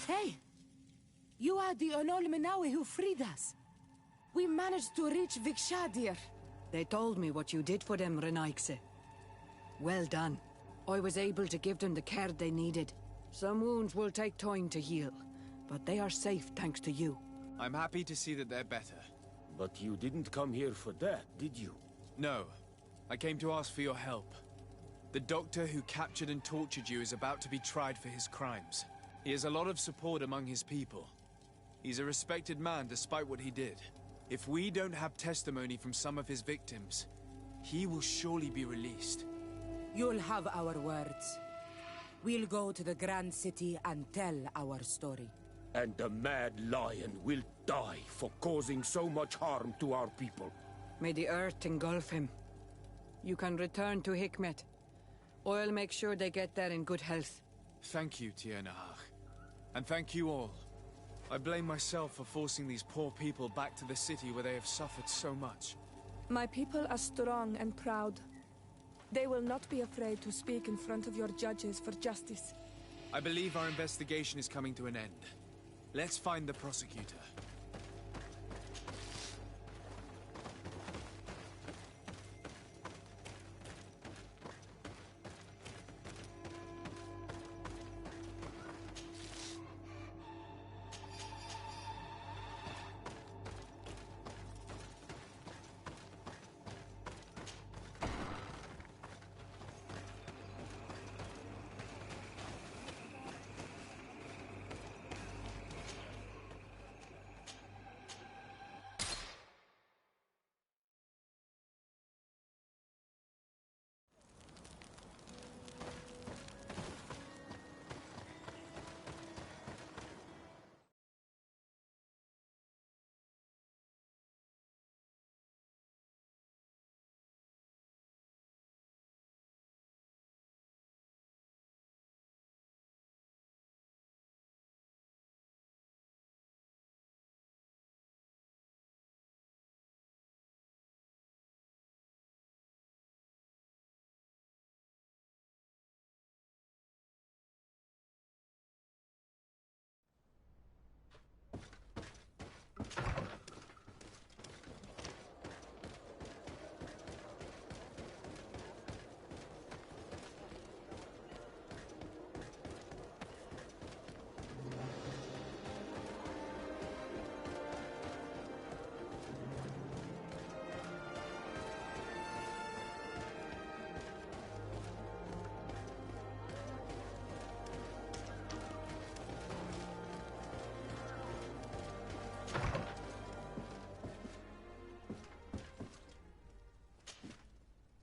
Hey! You are the Onol Menawi who freed us. We managed to reach Vikshadir. They told me what you did for them, Renaikse. Well done. I was able to give them the care they needed. Some wounds will take time to heal, but they are safe thanks to you. I'm happy to see that they're better. But you didn't come here for that, did you? No. I came to ask for your help. The doctor who captured and tortured you is about to be tried for his crimes. He has a lot of support among his people. He's a respected man despite what he did. If we don't have testimony from some of his victims, he will surely be released. You'll have our words. We'll go to the Grand City and tell our story. And the Mad Lion will die for causing so much harm to our people. May the earth engulf him. You can return to Hikmet. I'll make sure they get there in good health. Thank you, Tiernahach. And thank you all. I blame myself for forcing these poor people back to the city where they have suffered so much. My people are strong and proud. They will not be afraid to speak in front of your judges for justice. I believe our investigation is coming to an end. Let's find the prosecutor.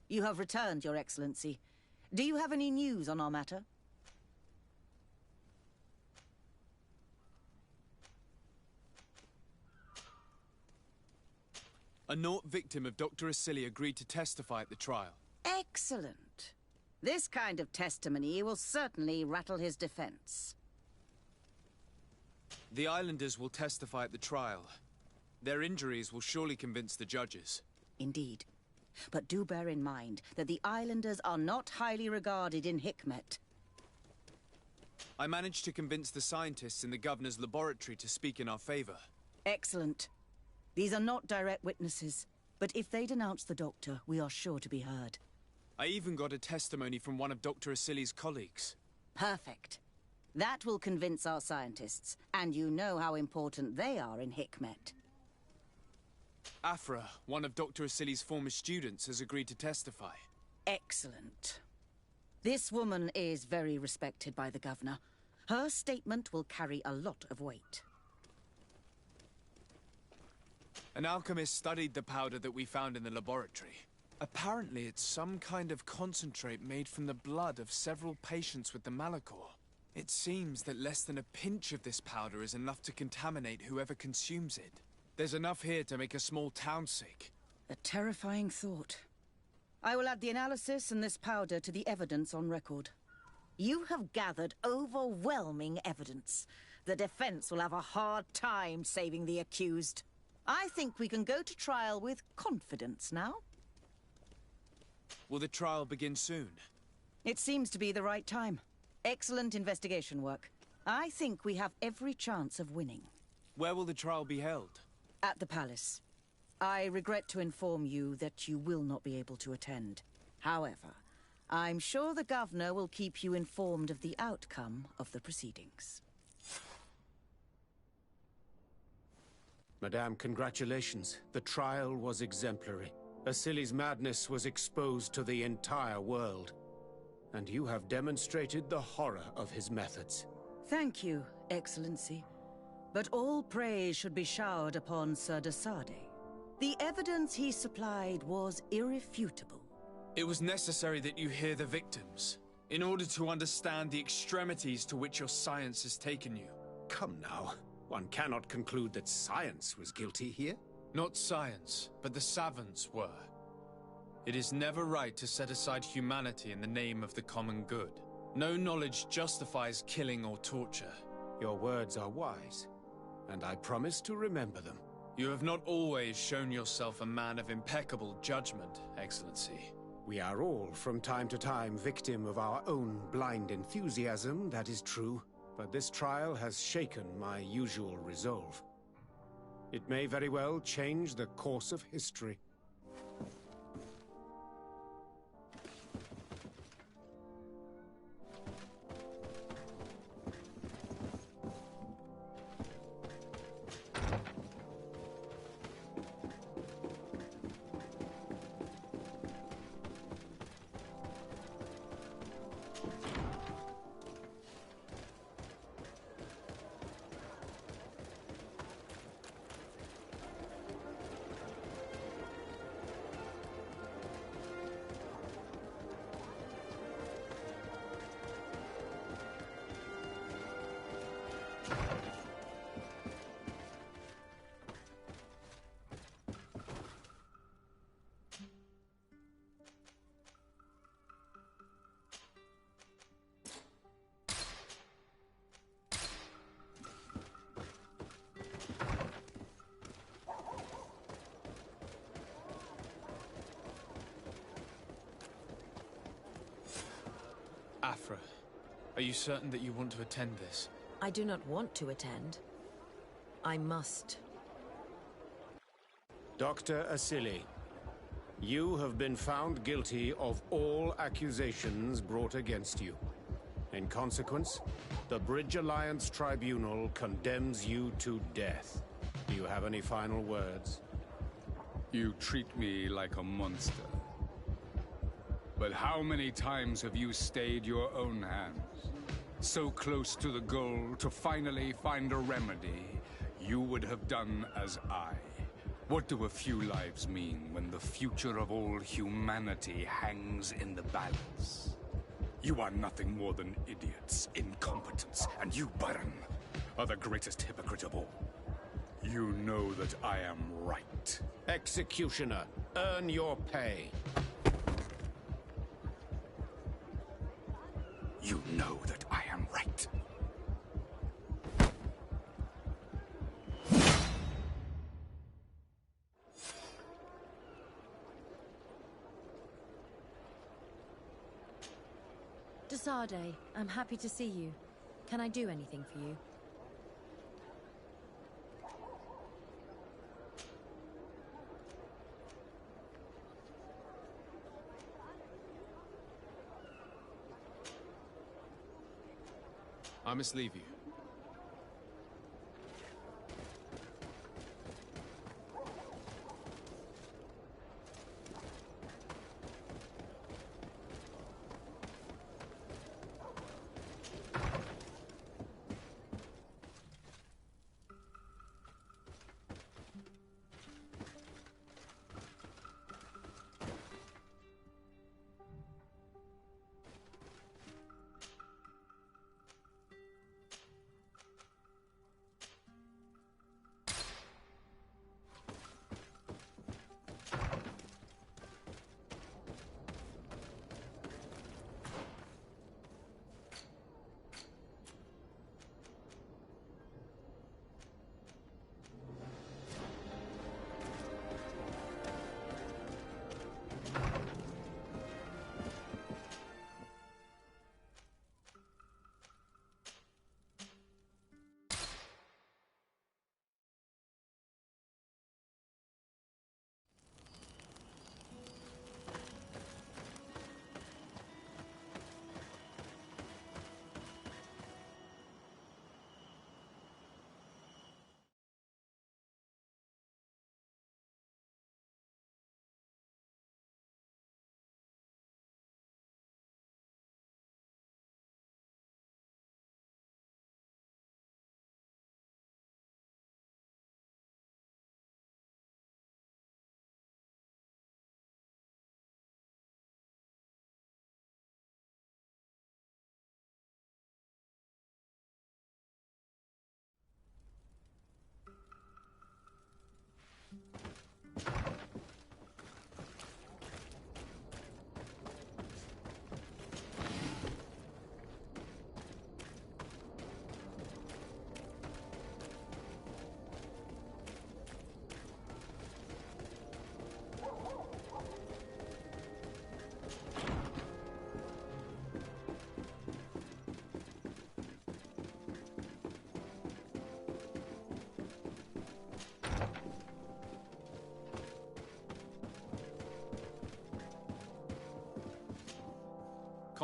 You have returned, Your Excellency. Do you have any news on our matter? A Nort victim of Dr. Asili agreed to testify at the trial. Excellent. This kind of testimony will certainly rattle his defense. The islanders will testify at the trial. Their injuries will surely convince the judges. Indeed. But do bear in mind that the islanders are not highly regarded in Hikmet. I managed to convince the scientists in the governor's laboratory to speak in our favor. Excellent. These are not direct witnesses, but if they denounce the doctor, we are sure to be heard. I even got a testimony from one of Dr. Asili's colleagues. Perfect. That will convince our scientists, and you know how important they are in Hikmet. Afra, one of Dr. Asili's former students, has agreed to testify. Excellent. This woman is very respected by the governor. Her statement will carry a lot of weight. An alchemist studied the powder that we found in the laboratory. Apparently, it's some kind of concentrate made from the blood of several patients with the Malachor. It seems that less than a pinch of this powder is enough to contaminate whoever consumes it. There's enough here to make a small town sick. A terrifying thought. I will add the analysis and this powder to the evidence on record. You have gathered overwhelming evidence. The defense will have a hard time saving the accused. I think we can go to trial with confidence now. Will the trial begin soon? It seems to be the right time. Excellent investigation work. I think we have every chance of winning. Where will the trial be held? At the palace. I regret to inform you that you will not be able to attend. However, I'm sure the governor will keep you informed of the outcome of the proceedings. Madame, congratulations. The trial was exemplary. Asili's madness was exposed to the entire world. And you have demonstrated the horror of his methods. Thank you, Excellency. But all praise should be showered upon Sir de Sade. The evidence he supplied was irrefutable. It was necessary that you hear the victims, in order to understand the extremities to which your science has taken you. Come now. One cannot conclude that science was guilty here. Not science, but the savants were. It is never right to set aside humanity in the name of the common good. No knowledge justifies killing or torture. Your words are wise, and I promise to remember them. You have not always shown yourself a man of impeccable judgment, Excellency. We are all, from time to time, victim of our own blind enthusiasm, that is true. But this trial has shaken my usual resolve. It may very well change the course of history. Afra, are you certain that you want to attend this? I do not want to attend. I must. Dr. Asili, you have been found guilty of all accusations brought against you. In consequence, the Bridge Alliance Tribunal condemns you to death. Do you have any final words? You treat me like a monster. But how many times have you stayed your own hands? So close to the goal to finally find a remedy, you would have done as I. What do a few lives mean when the future of all humanity hangs in the balance? You are nothing more than idiots, incompetents, and you, Baron, are the greatest hypocrite of all. You know that I am right. Executioner, earn your pay. You know that I am right. De Sade, I'm happy to see you. Can I do anything for you? I must leave you.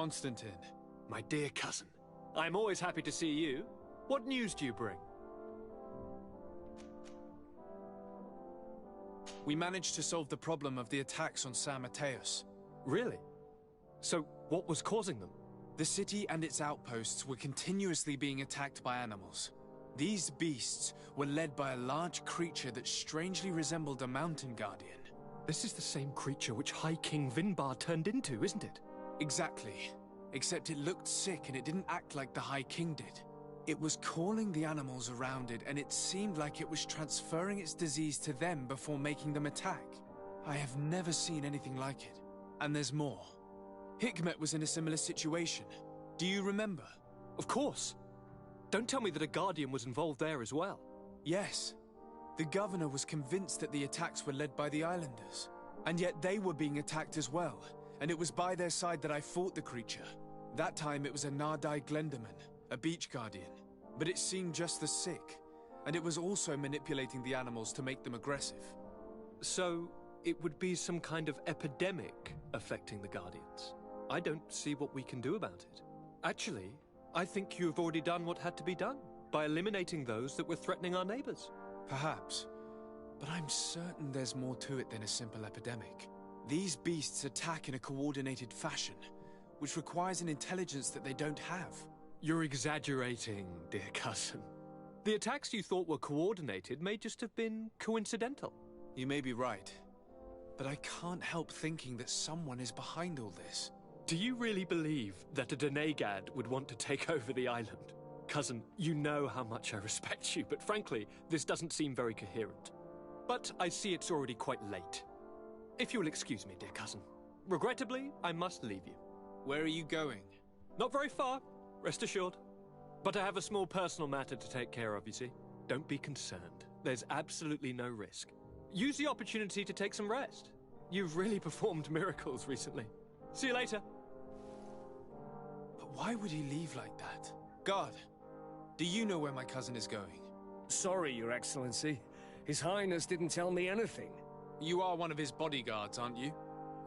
Constantine. My dear cousin, I'm always happy to see you. What news do you bring? We managed to solve the problem of the attacks on San Mateus. Really? So, what was causing them? The city and its outposts were continuously being attacked by animals. These beasts were led by a large creature that strangely resembled a mountain guardian. This is the same creature which High King Vinbar turned into, isn't it? Exactly. Except it looked sick and it didn't act like the High King did. It was calling the animals around it, and it seemed like it was transferring its disease to them before making them attack. I have never seen anything like it. And there's more. Hikmet was in a similar situation. Do you remember? Of course. Don't tell me that a Guardian was involved there as well. Yes. The governor was convinced that the attacks were led by the islanders. And yet they were being attacked as well. And it was by their side that I fought the creature. That time it was a Nardai Glenderman, a beach guardian. But it seemed just as sick. And it was also manipulating the animals to make them aggressive. So, it would be some kind of epidemic affecting the Guardians. I don't see what we can do about it. Actually, I think you have already done what had to be done, by eliminating those that were threatening our neighbors. Perhaps. But I'm certain there's more to it than a simple epidemic. These beasts attack in a coordinated fashion, which requires an intelligence that they don't have. You're exaggerating, dear cousin. The attacks you thought were coordinated may just have been coincidental. You may be right. But I can't help thinking that someone is behind all this. Do you really believe that a Denegad would want to take over the island? Cousin, you know how much I respect you, but frankly, this doesn't seem very coherent. But I see it's already quite late. If you'll excuse me, dear cousin. Regrettably, I must leave you. Where are you going? Not very far, rest assured. But I have a small personal matter to take care of, you see. Don't be concerned. There's absolutely no risk. Use the opportunity to take some rest. You've really performed miracles recently. See you later. But why would he leave like that? Guard, do you know where my cousin is going? Sorry, Your Excellency. His Highness didn't tell me anything. You are one of his bodyguards, aren't you?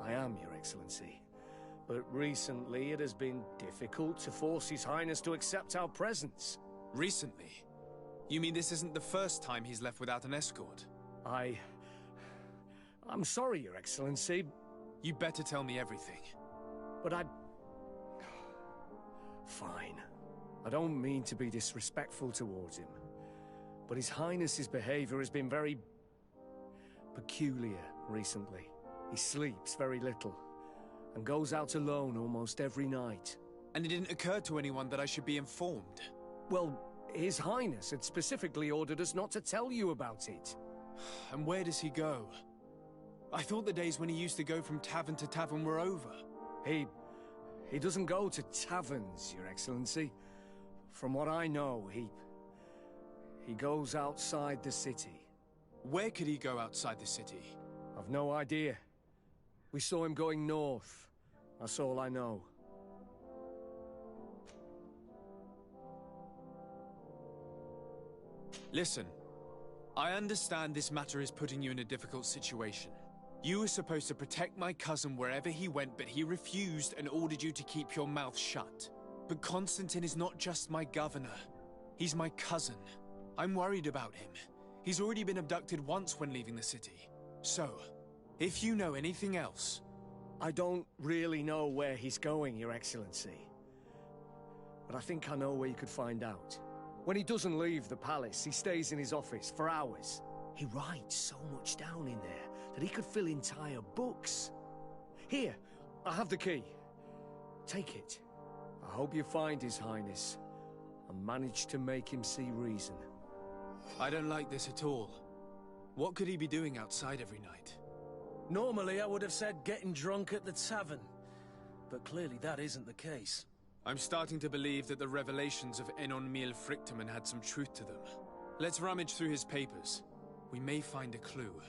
I am, Your Excellency. But recently it has been difficult to force His Highness to accept our presence. Recently? You mean this isn't the first time he's left without an escort? I'm sorry, Your Excellency. You better tell me everything. But Fine. I don't mean to be disrespectful towards him. But His Highness's behavior has been very peculiar recently. He sleeps very little, and goes out alone almost every night. And it didn't occur to anyone that I should be informed? Well, His Highness had specifically ordered us not to tell you about it. And where does he go? I thought the days when he used to go from tavern to tavern were over. He doesn't go to taverns, Your Excellency. From what I know, he goes outside the city. Where could he go outside the city? I've no idea. We saw him going north. That's all I know. Listen, I understand this matter is putting you in a difficult situation. You were supposed to protect my cousin wherever he went, but he refused and ordered you to keep your mouth shut. But Constantine is not just my governor. He's my cousin. I'm worried about him. He's already been abducted once when leaving the city. So, if you know anything else... I don't really know where he's going, Your Excellency. But I think I know where you could find out. When he doesn't leave the palace, he stays in his office for hours. He writes so much down in there that he could fill entire books. Here, I have the key. Take it. I hope you find His Highness and manage to make him see reason. I don't like this at all. What could he be doing outside every night? Normally, I would have said getting drunk at the tavern. But clearly that isn't the case. I'm starting to believe that the revelations of Enon Miel Frichtemann had some truth to them. Let's rummage through his papers. We may find a clue.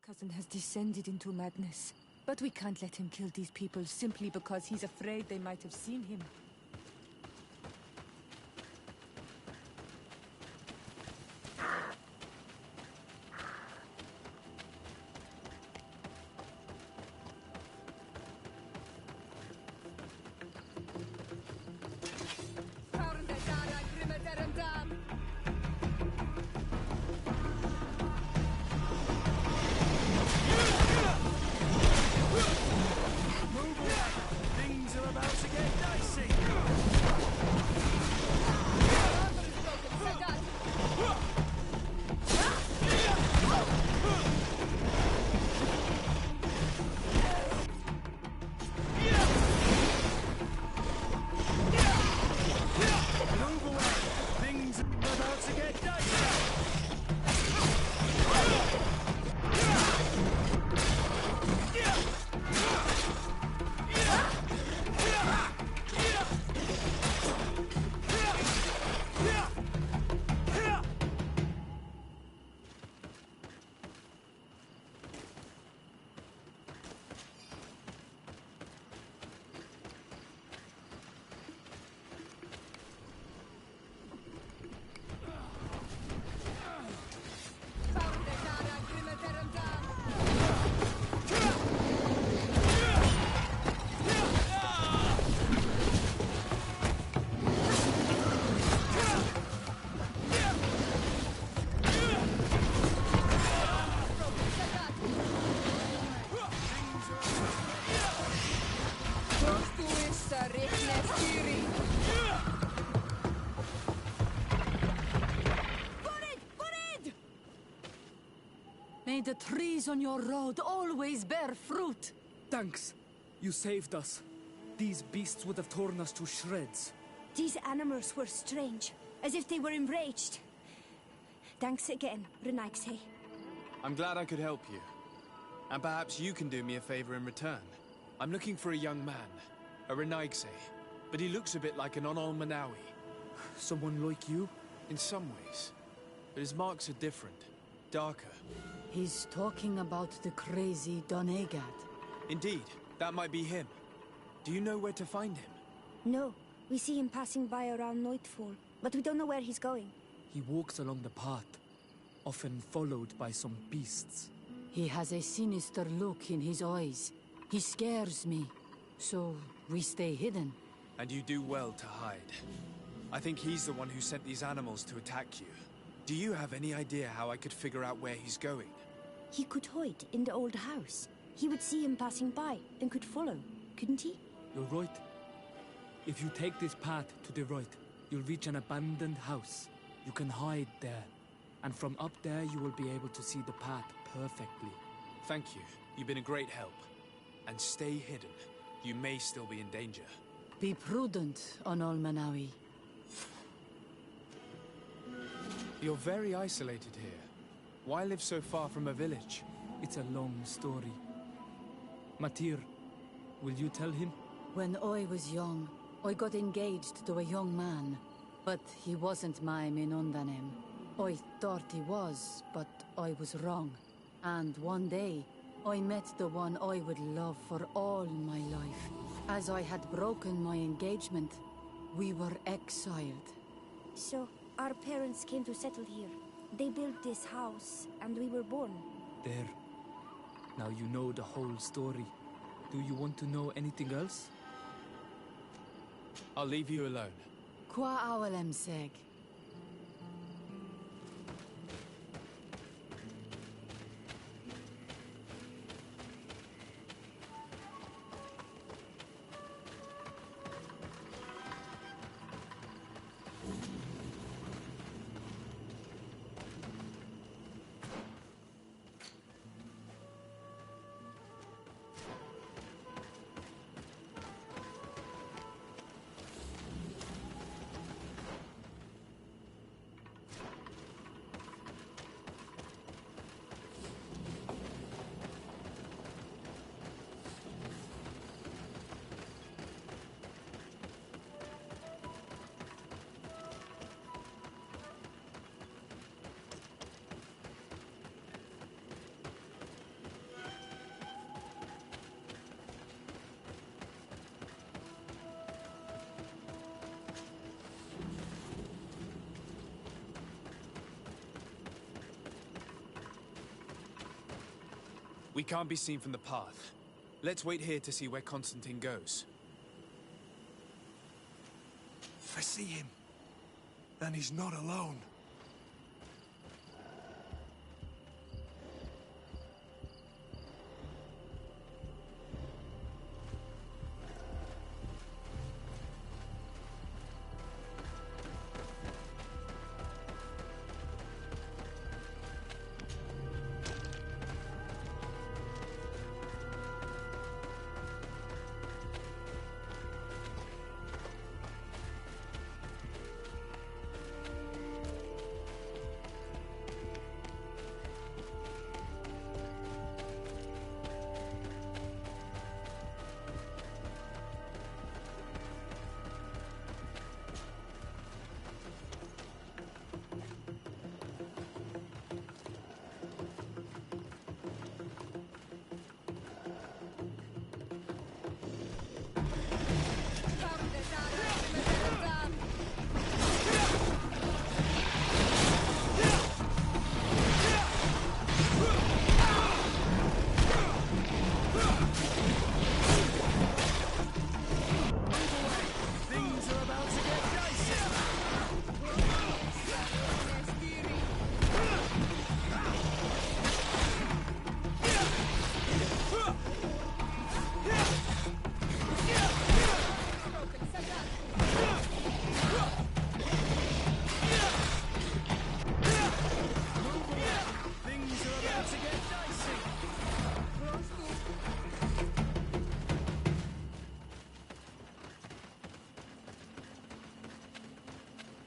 Cousin has descended into madness. But we can't let him kill these people simply because he's afraid they might have seen him. Things are about to get dicey. Move away. Things are about to get dicey. May the trees on your road always bear fruit. Thanks. You saved us. These beasts would have torn us to shreds. These animals were strange, as if they were enraged. Thanks again, Renaigse. I'm glad I could help you. And perhaps you can do me a favor in return. I'm looking for a young man, a Renaigse, but he looks a bit like an Onol Manawi. Someone like you? In some ways. But his marks are different, darker. He's talking about the crazy Donegad. Indeed, that might be him. Do you know where to find him? No, we see him passing by around nightfall, but we don't know where he's going. He walks along the path, often followed by some beasts. He has a sinister look in his eyes. He scares me, so we stay hidden. And you do well to hide. I think he's the one who sent these animals to attack you. Do you have any idea how I could figure out where he's going? He could hide in the old house. He would see him passing by and could follow, couldn't he? You're right. If you take this path to the right, you'll reach an abandoned house. You can hide there. And from up there, you will be able to see the path perfectly. Thank you. You've been a great help. And stay hidden. You may still be in danger. Be prudent, Onol Manawi. You're very isolated here. Why live so far from a village? It's a long story. Matir, will you tell him? When I was young, I got engaged to a young man. But he wasn't my Minundanem. I thought he was, but I was wrong. And one day, I met the one I would love for all my life. As I had broken my engagement, we were exiled. So, our parents came to settle here. They built this house, and we were born. There. Now you know the whole story. Do you want to know anything else? I'll leave you alone. Qua awalem seg. We can't be seen from the path. Let's wait here to see where Constantine goes. I see him. And he's not alone.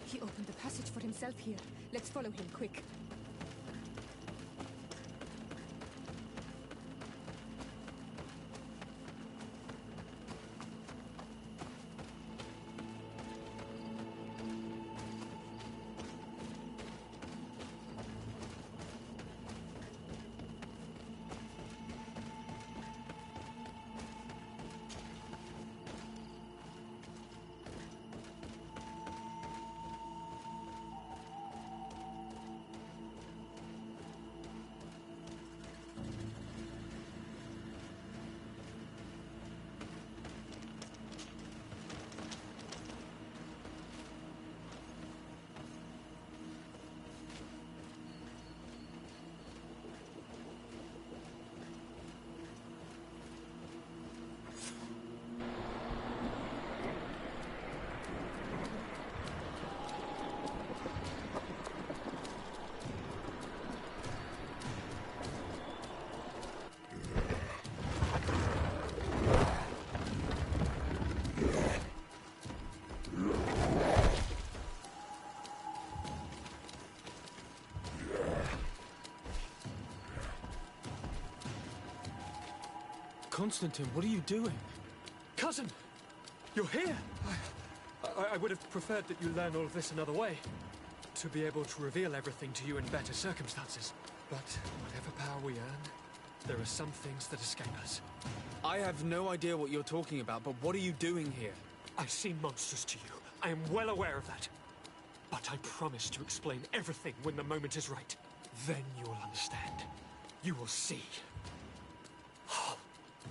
He opened the passage for himself here. Let's follow him, quick. Constantine, what are you doing? Cousin! You're here! I would have preferred that you learn all of this another way. To be able to reveal everything to you in better circumstances. But whatever power we earn, there are some things that escape us. I have no idea what you're talking about, but what are you doing here? I seem monstrous to you. I am well aware of that. But I promise to explain everything when the moment is right. Then you will understand. You will see.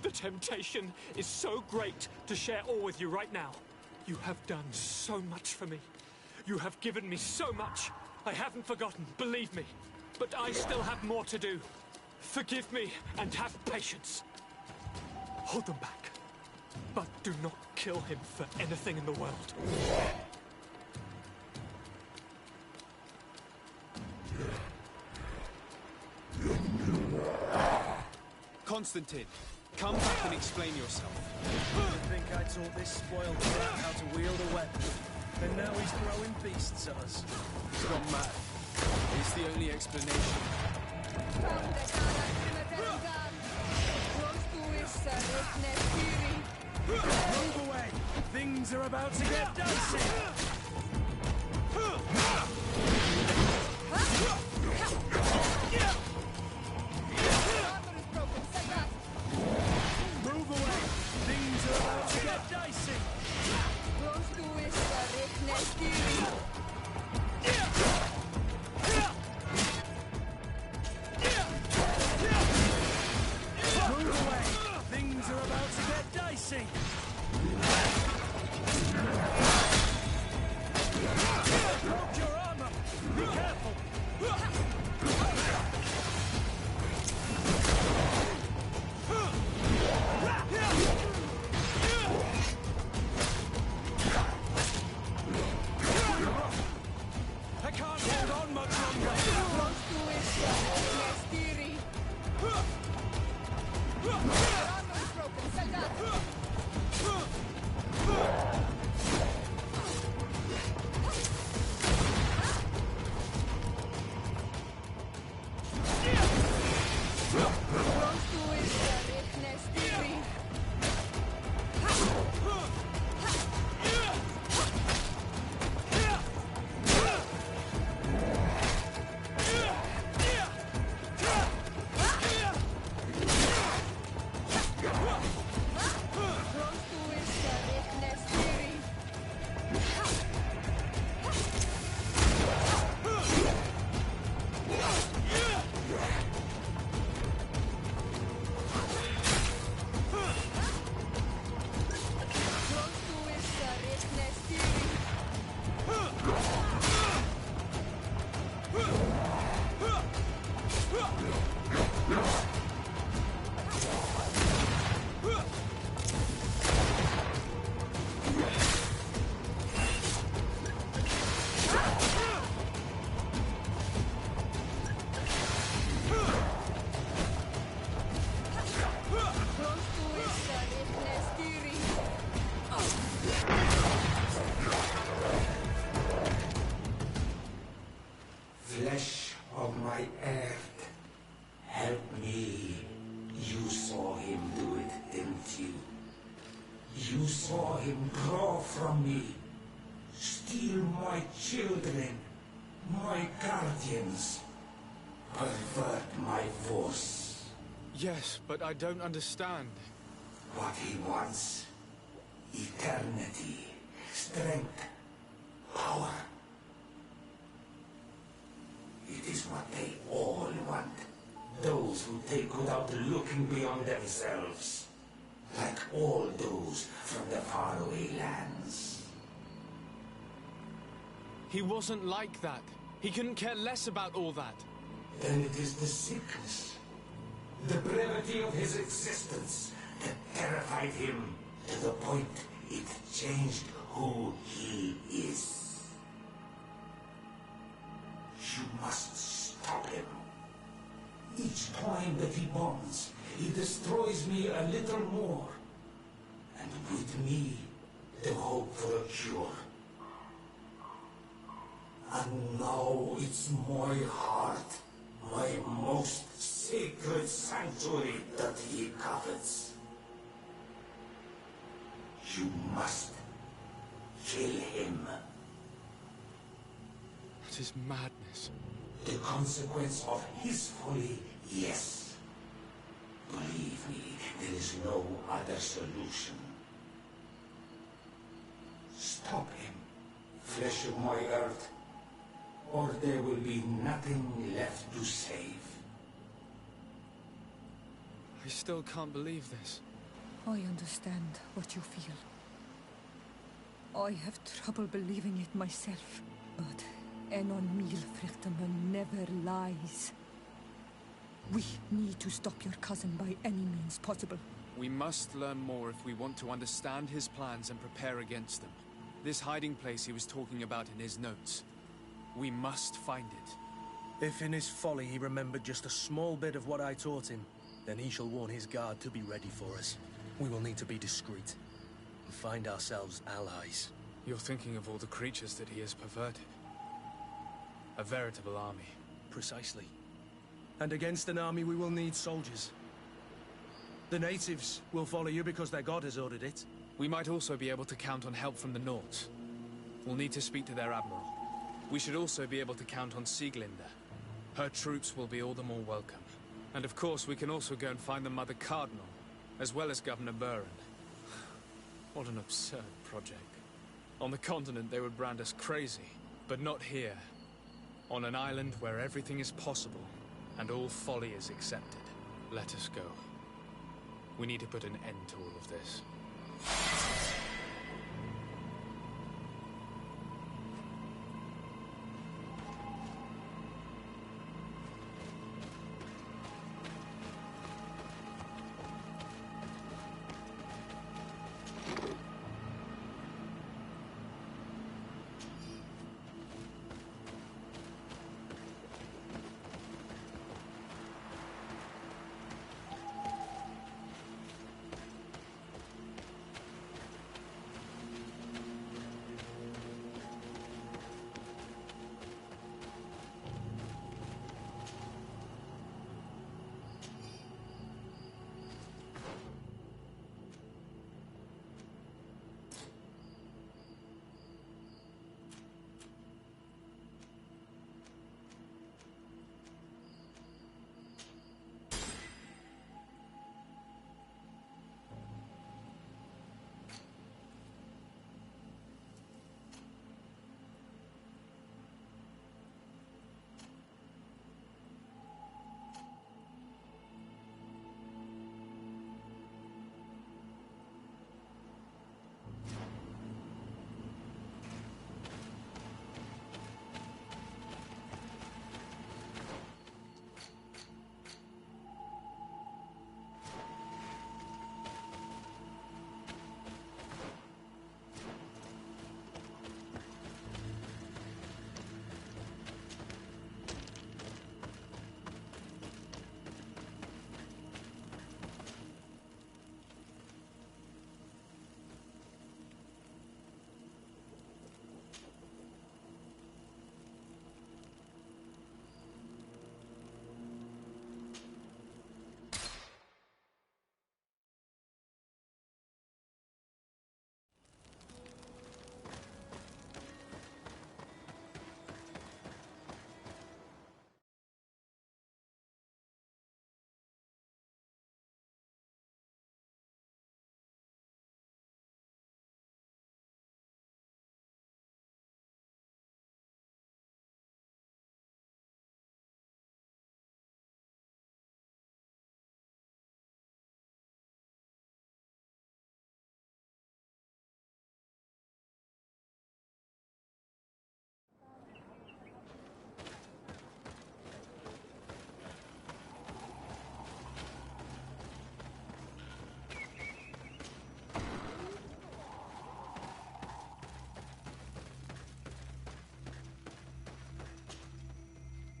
The temptation is so great to share all with you right now. You have done so much for me. You have given me so much. I haven't forgotten, believe me. But I still have more to do. Forgive me and have patience. Hold them back. But do not kill him for anything in the world. Constantine, come back and explain yourself. You think I taught this spoiled brat how to wield a weapon? And now he's throwing beasts at us. He's gone mad. It's the only explanation. Move away! Things are about to get dicey! Move away! Things are about to get dicey! hold on much longer! Flesh of my earth, help me. You saw him do it, didn't you? You saw him draw from me, steal my children, my guardians, pervert my force. Yes, but I don't understand. What he wants, eternity, strength, power. It is what they all want. Those who take without looking beyond themselves. Like all those from the faraway lands. He wasn't like that. He couldn't care less about all that. Then it is the sickness, the brevity of his existence that terrified him to the point it changed who he is. You must stop him. Each time that he bonds, he destroys me a little more. And with me, the hope for a cure. And now it's my heart, my most sacred sanctuary that he covets. You must kill him. That is madness. The consequence of his folly, yes. Believe me, there is no other solution. Stop him, flesh of my earth, or there will be nothing left to save. I still can't believe this. I understand what you feel. I have trouble believing it myself, but Enon Milfrichtenman never lies. We need to stop your cousin by any means possible. We must learn more if we want to understand his plans and prepare against them. This hiding place he was talking about in his notes. We must find it. If in his folly he remembered just a small bit of what I taught him, then he shall warn his guard to be ready for us. We will need to be discreet and find ourselves allies. You're thinking of all the creatures that he has perverted. A veritable army. Precisely. And against an army we will need soldiers. The natives will follow you because their god has ordered it. We might also be able to count on help from the Nords. We'll need to speak to their admiral. We should also be able to count on Sieglinde. Her troops will be all the more welcome. And of course we can also go and find the Mother Cardinal, as well as Governor Buren. What an absurd project. On the continent they would brand us crazy, but not here. On an island where everything is possible, and all folly is accepted. Let us go. We need to put an end to all of this.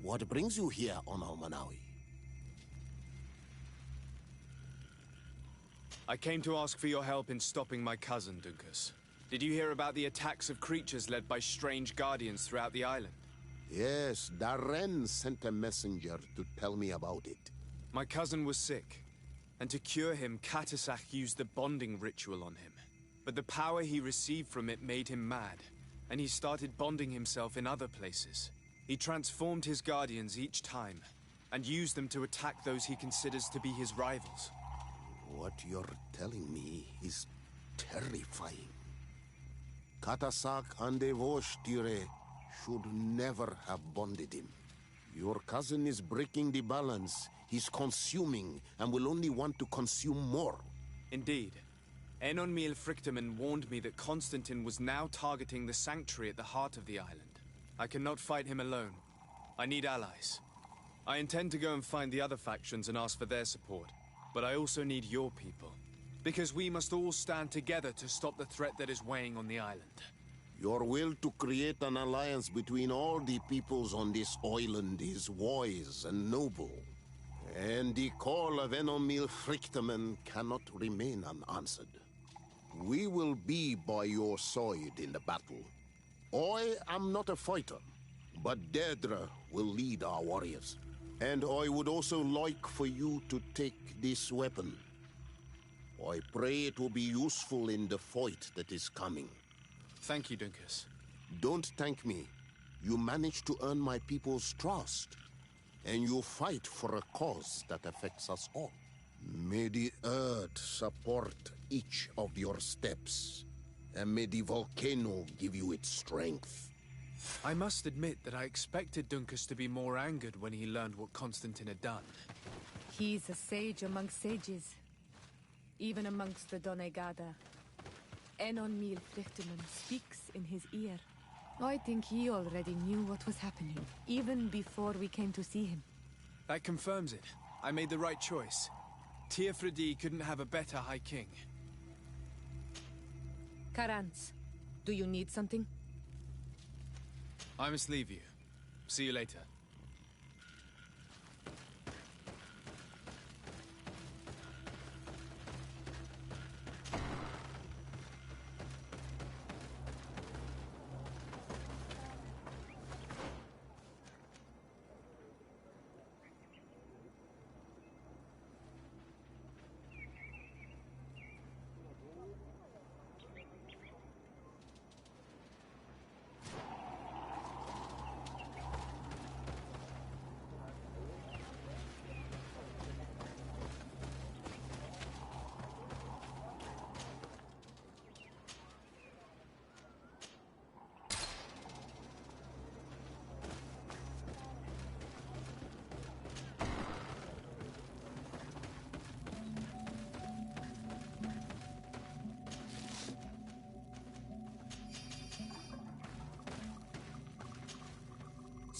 What brings you here on Almanawi? I came to ask for your help in stopping my cousin, Dunkus. Did you hear about the attacks of creatures led by strange guardians throughout the island? Yes, Darren sent a messenger to tell me about it. My cousin was sick, and to cure him, Katasak used the bonding ritual on him. But the power he received from it made him mad, and he started bonding himself in other places. He transformed his guardians each time, and used them to attack those he considers to be his rivals. What you're telling me is terrifying. Katasak and Devoshtire should never have bonded him. Your cousin is breaking the balance. He's consuming, and will only want to consume more. Indeed. Enonmil Frichtemann warned me that Constantine was now targeting the sanctuary at the heart of the island. I cannot fight him alone. I need allies. I intend to go and find the other factions and ask for their support. But I also need your people. Because we must all stand together to stop the threat that is weighing on the island. Your will to create an alliance between all the peoples on this island is wise and noble. And the call of Enonmil Frichtemann cannot remain unanswered. We will be by your side in the battle. I am not a fighter, but Deirdre will lead our warriors. And I would also like for you to take this weapon. I pray it will be useful in the fight that is coming. Thank you, Dunkus. Don't thank me. You managed to earn my people's trust. And you fight for a cause that affects us all. May the earth support each of your steps. And may the volcano give you its strength. I must admit that I expected Dunkus to be more angered when he learned what Constantine had done. He's a sage among sages. Even amongst the Donegada. Enonmil Frichtemann speaks in his ear. I think he already knew what was happening, even before we came to see him. That confirms it. I made the right choice. Teofredi couldn't have a better High King. Karantz, do you need something? I must leave you. See you later.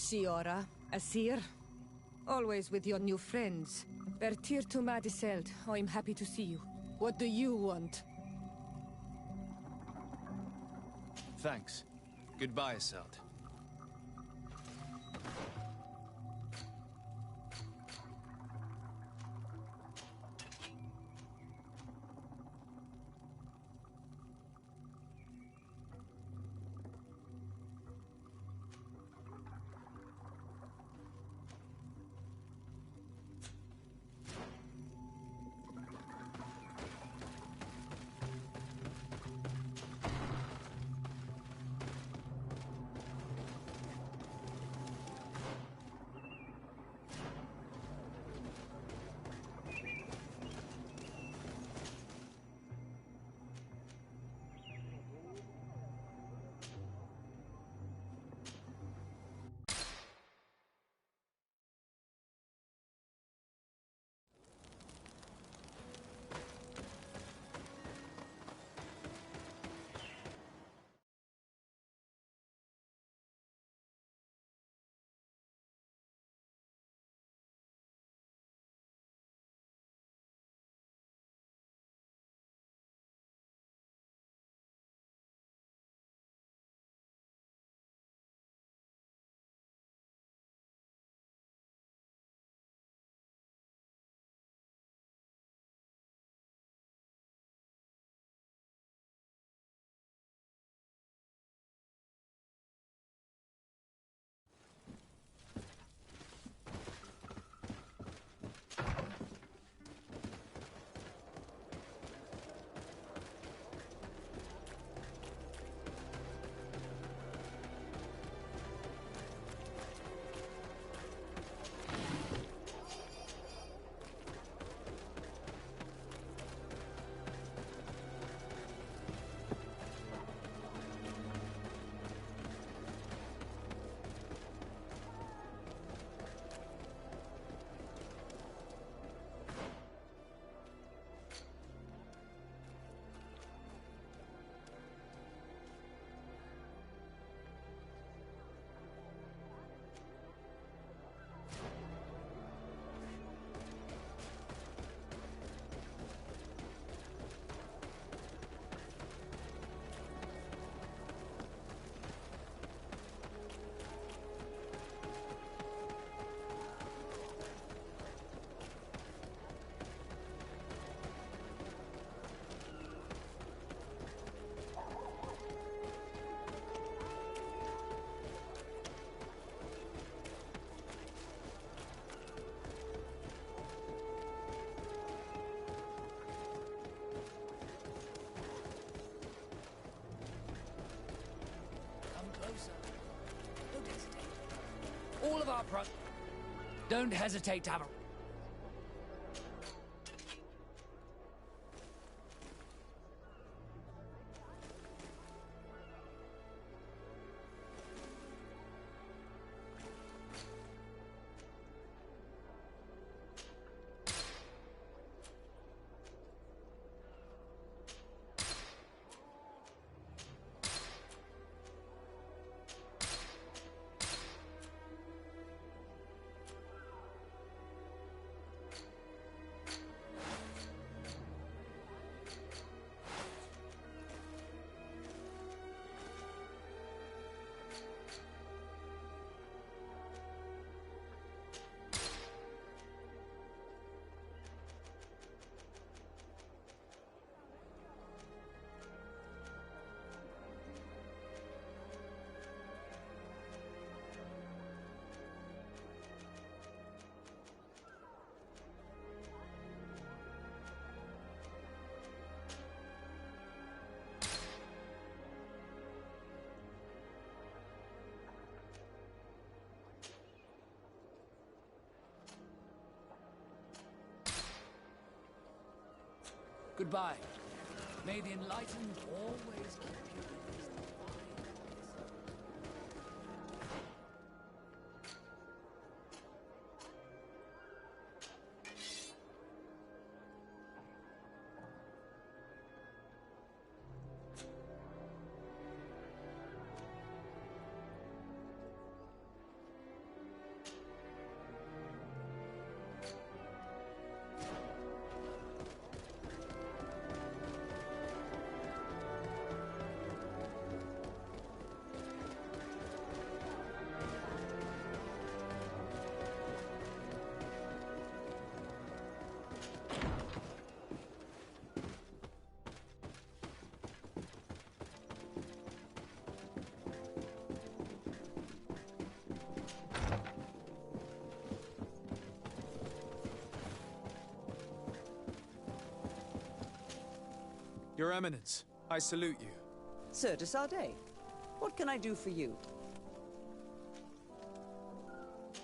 Siora, Asir, always with your new friends. Bertir to Madiselt, I'm happy to see you. What do you want? Thanks. Goodbye, Asselt. Barbara. Don't hesitate to have a... Goodbye. May the enlightened always keep you in these Your Eminence, I salute you. Sir de Sardet, what can I do for you?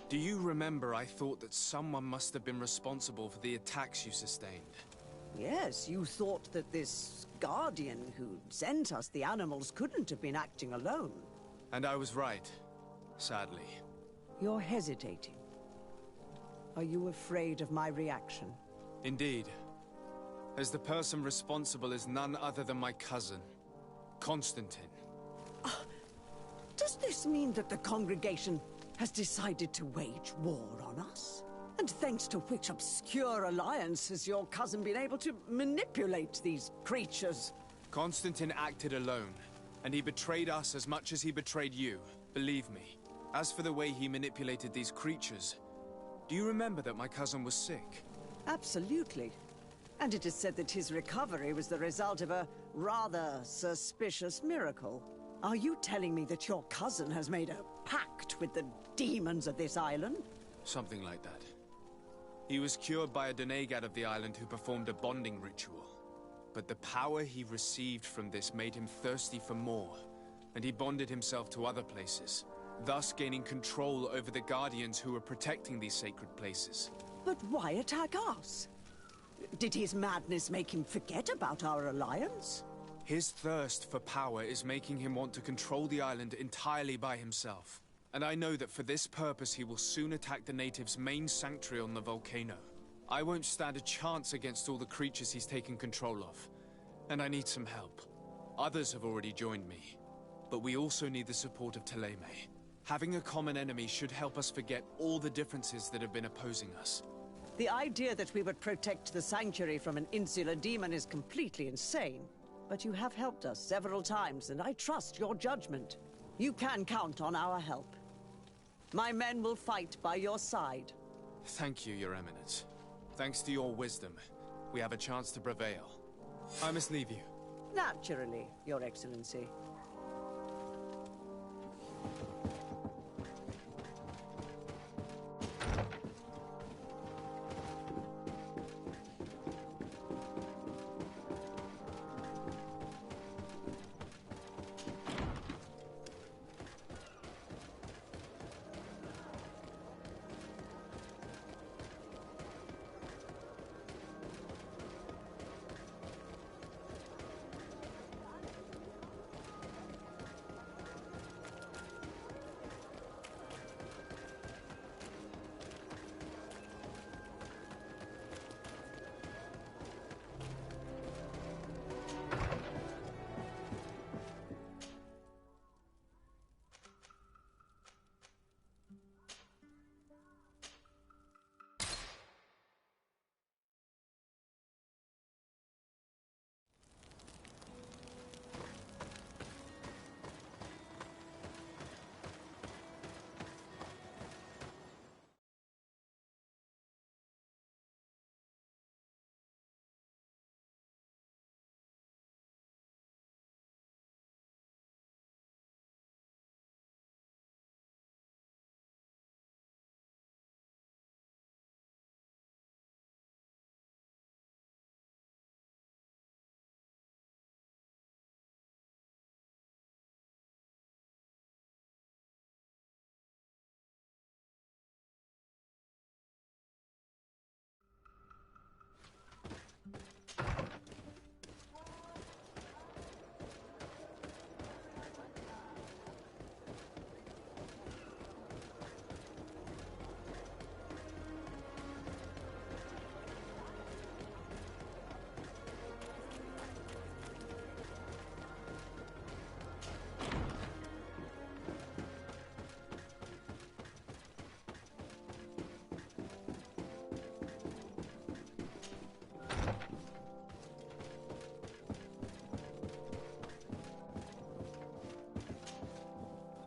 Do you remember I thought that someone must have been responsible for the attacks you sustained? Yes, you thought that this guardian who sent us the animals couldn't have been acting alone. And I was right, sadly. You're hesitating. Are you afraid of my reaction? Indeed. As the person responsible is none other than my cousin, Constantine. Does this mean that the congregation has decided to wage war on us? And thanks to which obscure alliance has your cousin been able to manipulate these creatures? Constantine acted alone, and he betrayed us as much as he betrayed you, believe me. As for the way he manipulated these creatures, do you remember that my cousin was sick? Absolutely. And it is said that his recovery was the result of a rather suspicious miracle. Are you telling me that your cousin has made a pact with the demons of this island? Something like that. He was cured by a Donegad of the island who performed a bonding ritual. But the power he received from this made him thirsty for more, and he bonded himself to other places, thus gaining control over the Guardians who were protecting these sacred places. But why attack us? Did his madness make him forget about our alliance? His thirst for power is making him want to control the island entirely by himself. And I know that for this purpose he will soon attack the natives' main sanctuary on the volcano. I won't stand a chance against all the creatures he's taken control of. And I need some help. Others have already joined me. But we also need the support of Thélème. Having a common enemy should help us forget all the differences that have been opposing us. The idea that we would protect the sanctuary from an insular demon is completely insane. But you have helped us several times, and I trust your judgment. You can count on our help. My men will fight by your side. Thank you, Your Eminence. Thanks to your wisdom, we have a chance to prevail. I must leave you. Naturally, Your Excellency.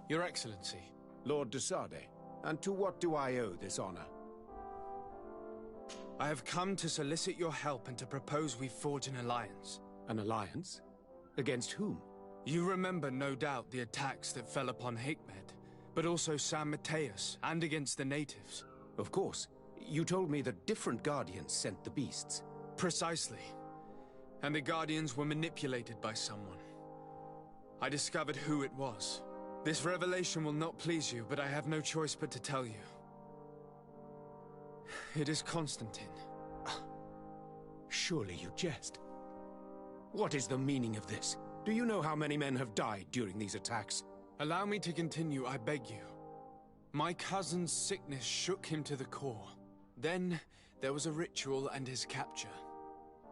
Your Excellency. Lord de Sade, and to what do I owe this honor? I have come to solicit your help and to propose we forge an alliance. An alliance? Against whom? You remember, no doubt, the attacks that fell upon Hikmet, but also San Mateus, and against the natives. Of course. You told me that different Guardians sent the beasts. Precisely. And the Guardians were manipulated by someone. I discovered who it was. This revelation will not please you, but I have no choice but to tell you. It is Constantine. Surely you jest. What is the meaning of this? Do you know how many men have died during these attacks? Allow me to continue, I beg you. My cousin's sickness shook him to the core. Then, there was a ritual and his capture.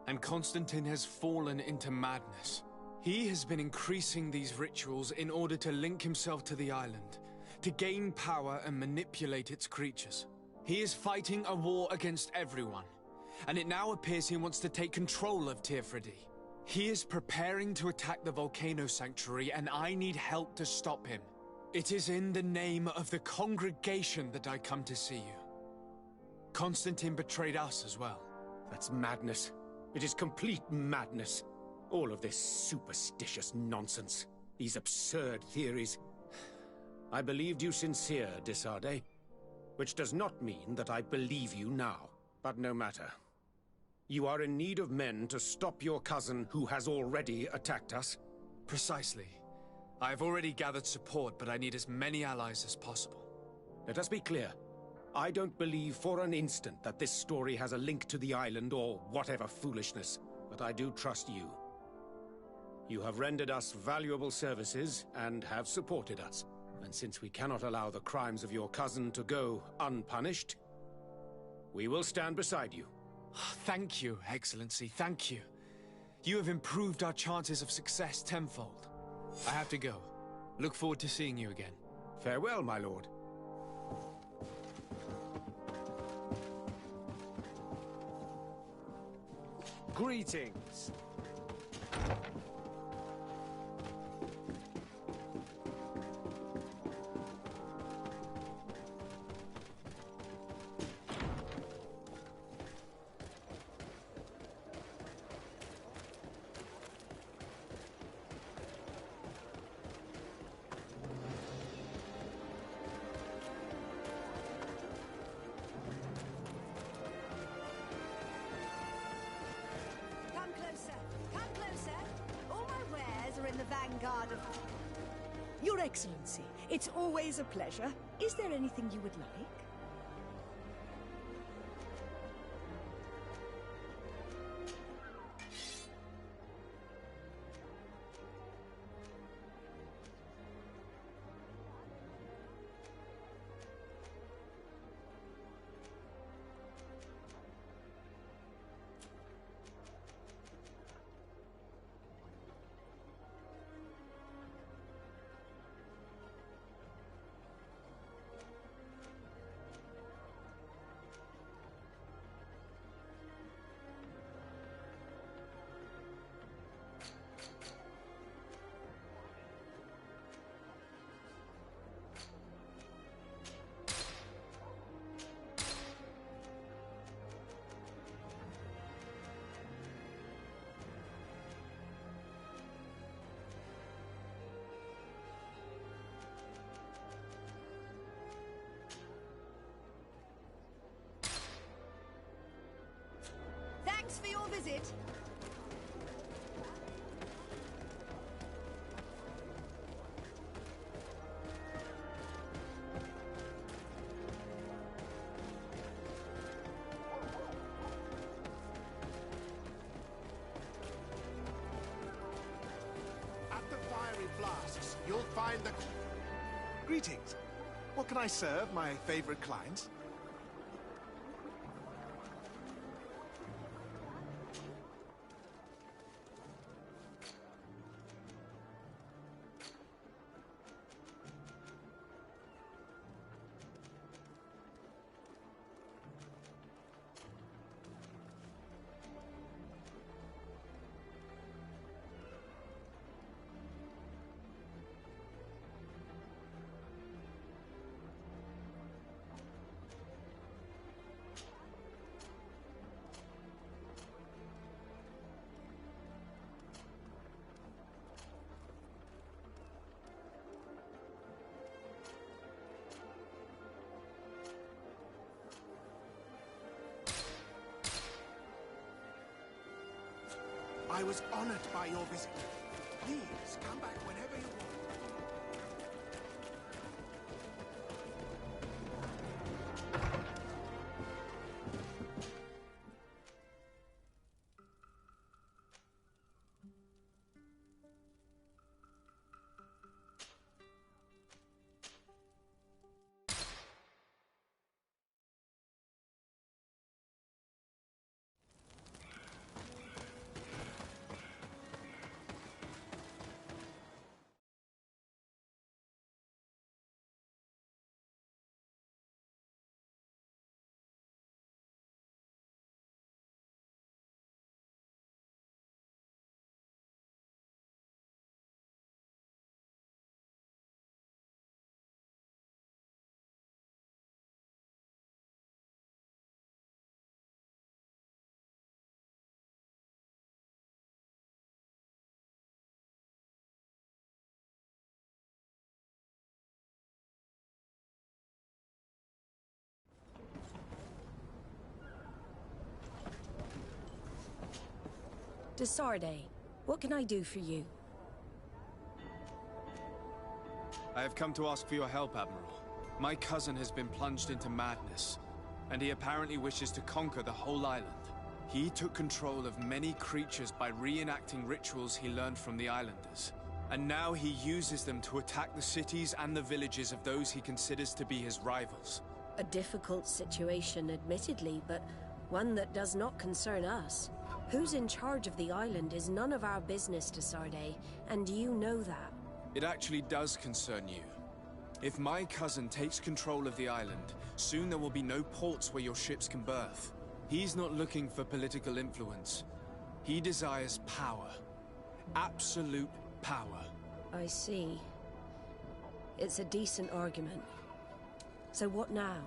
And Constantine has fallen into madness. He has been increasing these rituals in order to link himself to the island, to gain power and manipulate its creatures. He is fighting a war against everyone, and it now appears he wants to take control of Tirfridi. He is preparing to attack the Volcano Sanctuary, and I need help to stop him. It is in the name of the congregation that I come to see you. Constantine betrayed us as well. That's madness. It is complete madness. All of this superstitious nonsense. These absurd theories. I believed you sincere, de Sade. Which does not mean that I believe you now. But no matter. You are in need of men to stop your cousin who has already attacked us? Precisely. I have already gathered support, but I need as many allies as possible. Let us be clear. I don't believe for an instant that this story has a link to the island or whatever foolishness, but I do trust you. You have rendered us valuable services and have supported us. And since we cannot allow the crimes of your cousin to go unpunished, we will stand beside you. Thank you, Excellency, thank you. You have improved our chances of success tenfold. I have to go. Look forward to seeing you again. Farewell, my lord. Greetings. Your Excellency, it's always a pleasure. Is there anything you would like? Thanks for your visit. At the fiery flasks, you'll find the... Greetings. What can I serve my favorite clients? I was honored by your visit. Please, come back whenever you want. Desarde, what can I do for you? I have come to ask for your help, Admiral. My cousin has been plunged into madness, and he apparently wishes to conquer the whole island. He took control of many creatures by reenacting rituals he learned from the islanders. And now he uses them to attack the cities and the villages of those he considers to be his rivals. A difficult situation, admittedly, but one that does not concern us. Who's in charge of the island is none of our business, Desarde, and you know that. It actually does concern you. If my cousin takes control of the island, soon there will be no ports where your ships can berth. He's not looking for political influence. He desires power. Absolute power. I see. It's a decent argument. So what now?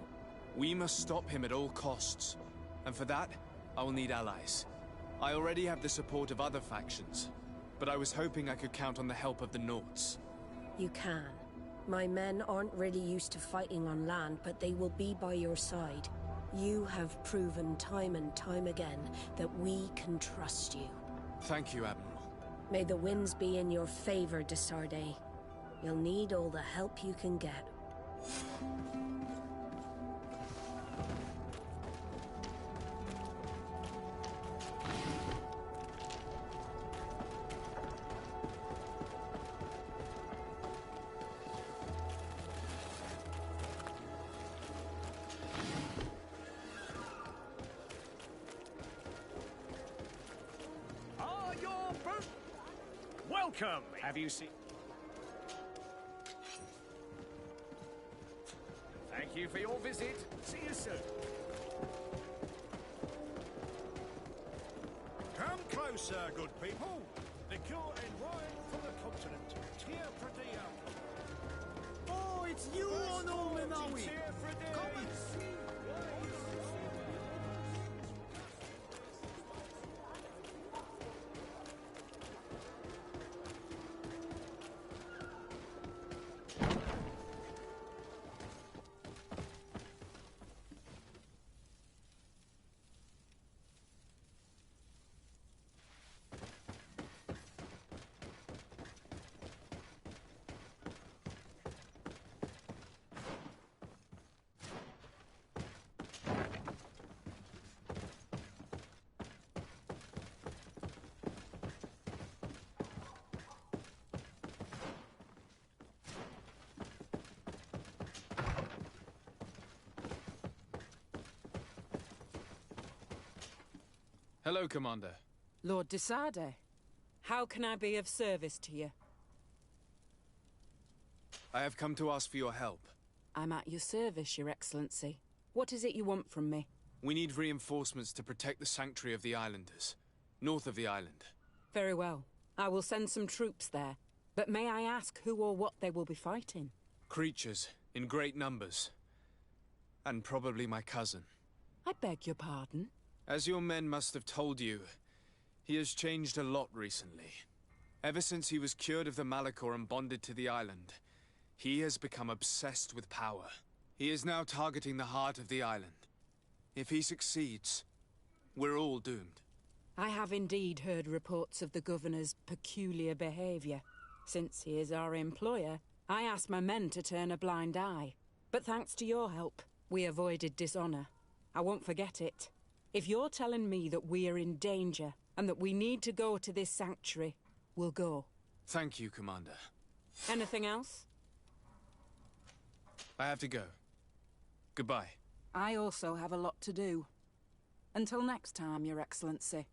We must stop him at all costs. And for that, I will need allies. I already have the support of other factions, but I was hoping I could count on the help of the Nauts. You can. My men aren't really used to fighting on land, but they will be by your side. You have proven time and time again that we can trust you. Thank you, Admiral. May the winds be in your favor, Desarde. You'll need all the help you can get. Welcome! Have you seen... Thank you for your visit. See you soon. Come closer, good people. Liqueur and wine from the continent. Tear for the Oh, it's you, Onominawi! Come and see! Hello, Commander. Lord Desarde, how can I be of service to you? I have come to ask for your help. I'm at your service, Your Excellency. What is it you want from me? We need reinforcements to protect the sanctuary of the islanders, north of the island. Very well. I will send some troops there. But may I ask who or what they will be fighting? Creatures, in great numbers. And probably my cousin. I beg your pardon? As your men must have told you, he has changed a lot recently. Ever since he was cured of the Malachor and bonded to the island, he has become obsessed with power. He is now targeting the heart of the island. If he succeeds, we're all doomed. I have indeed heard reports of the Governor's peculiar behavior. Since he is our employer, I asked my men to turn a blind eye. But thanks to your help, we avoided dishonor. I won't forget it. If you're telling me that we are in danger, and that we need to go to this sanctuary, we'll go. Thank you, Commander. Anything else? I have to go. Goodbye. I also have a lot to do. Until next time, Your Excellency.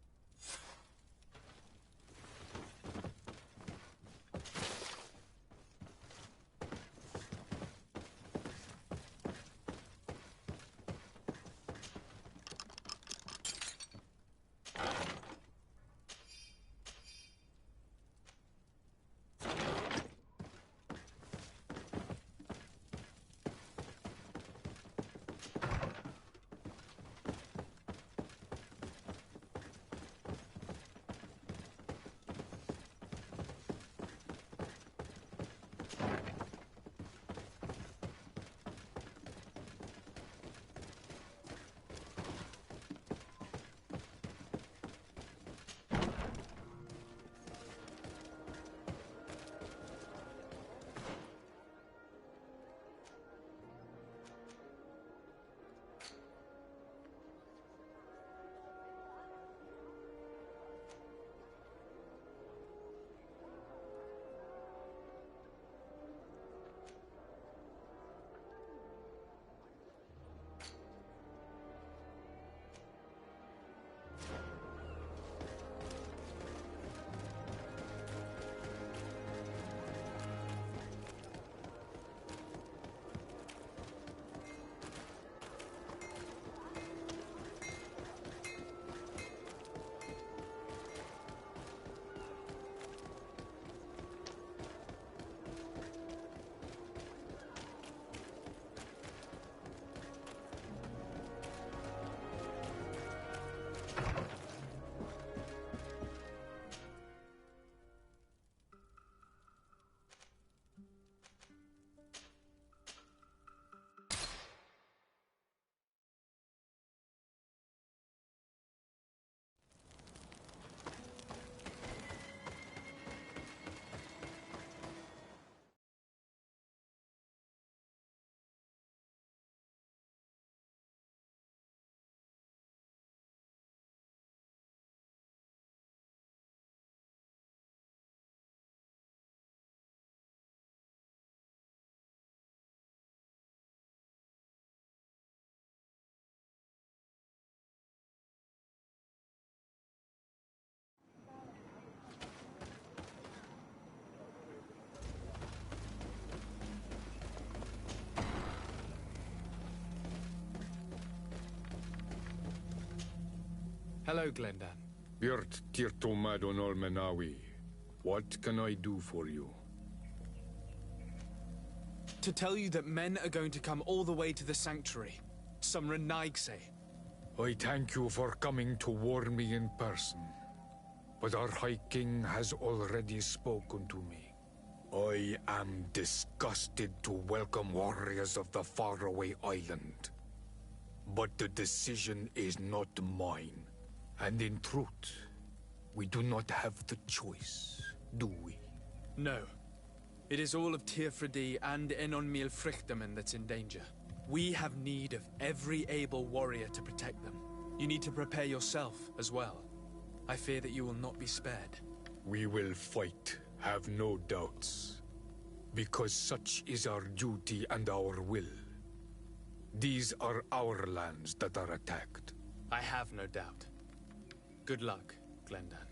Hello, Glendan. Birt Tirtomadon Olmenawi. What can I do for you? To tell you that men are going to come all the way to the sanctuary. Some Renaigse. I thank you for coming to warn me in person. But our High King has already spoken to me. I am disgusted to welcome warriors of the faraway island. But the decision is not mine. And in truth, we do not have the choice, do we? No. It is all of Tirfredi and Enonmil Frichterman that's in danger. We have need of every able warrior to protect them. You need to prepare yourself as well. I fear that you will not be spared. We will fight, have no doubts. Because such is our duty and our will. These are our lands that are attacked. I have no doubt. Good luck, Glendan.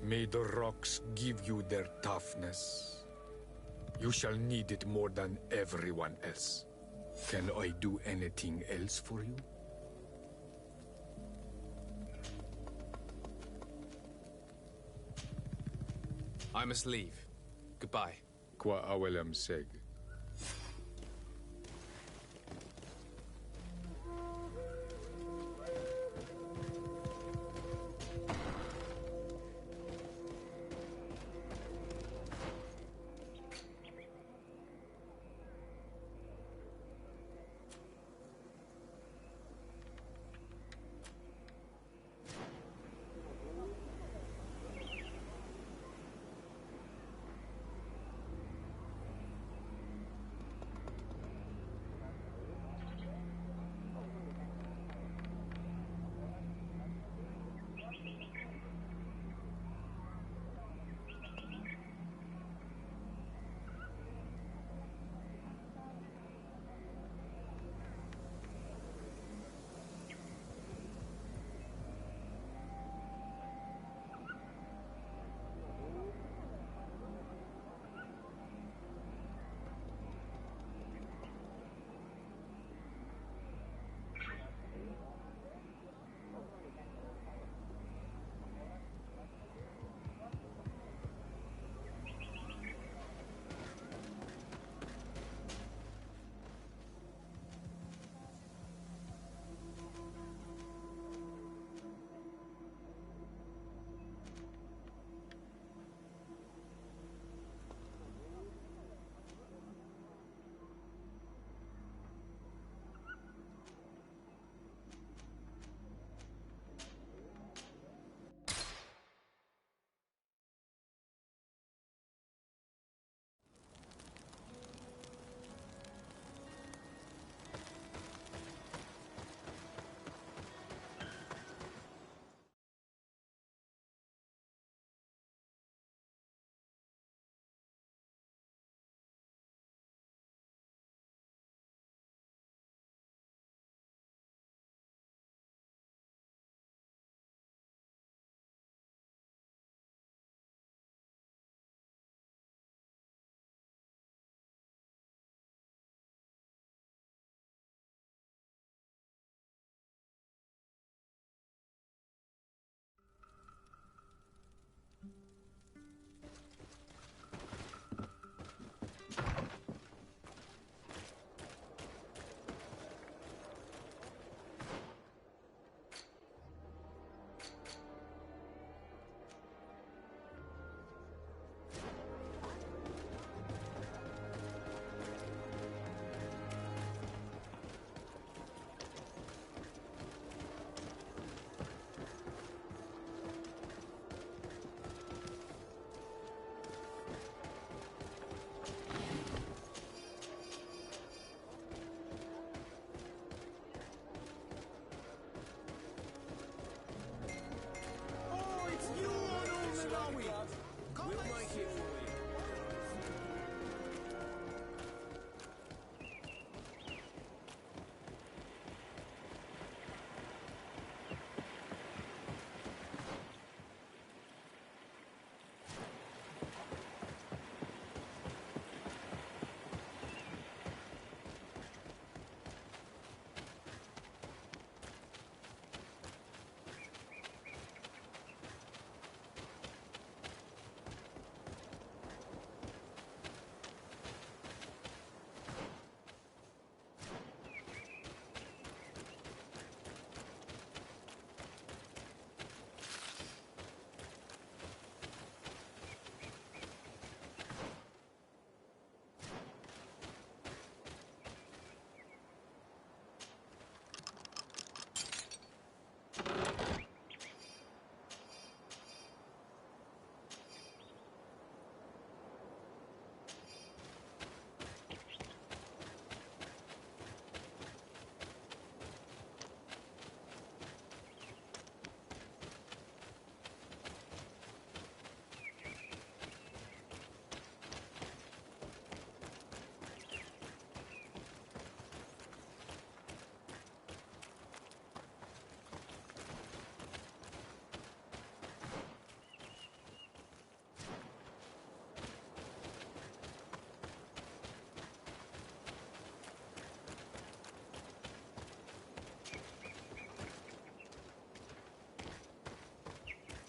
May the rocks give you their toughness. You shall need it more than everyone else. Can I do anything else for you? I must leave. Goodbye. Qua awelem seg.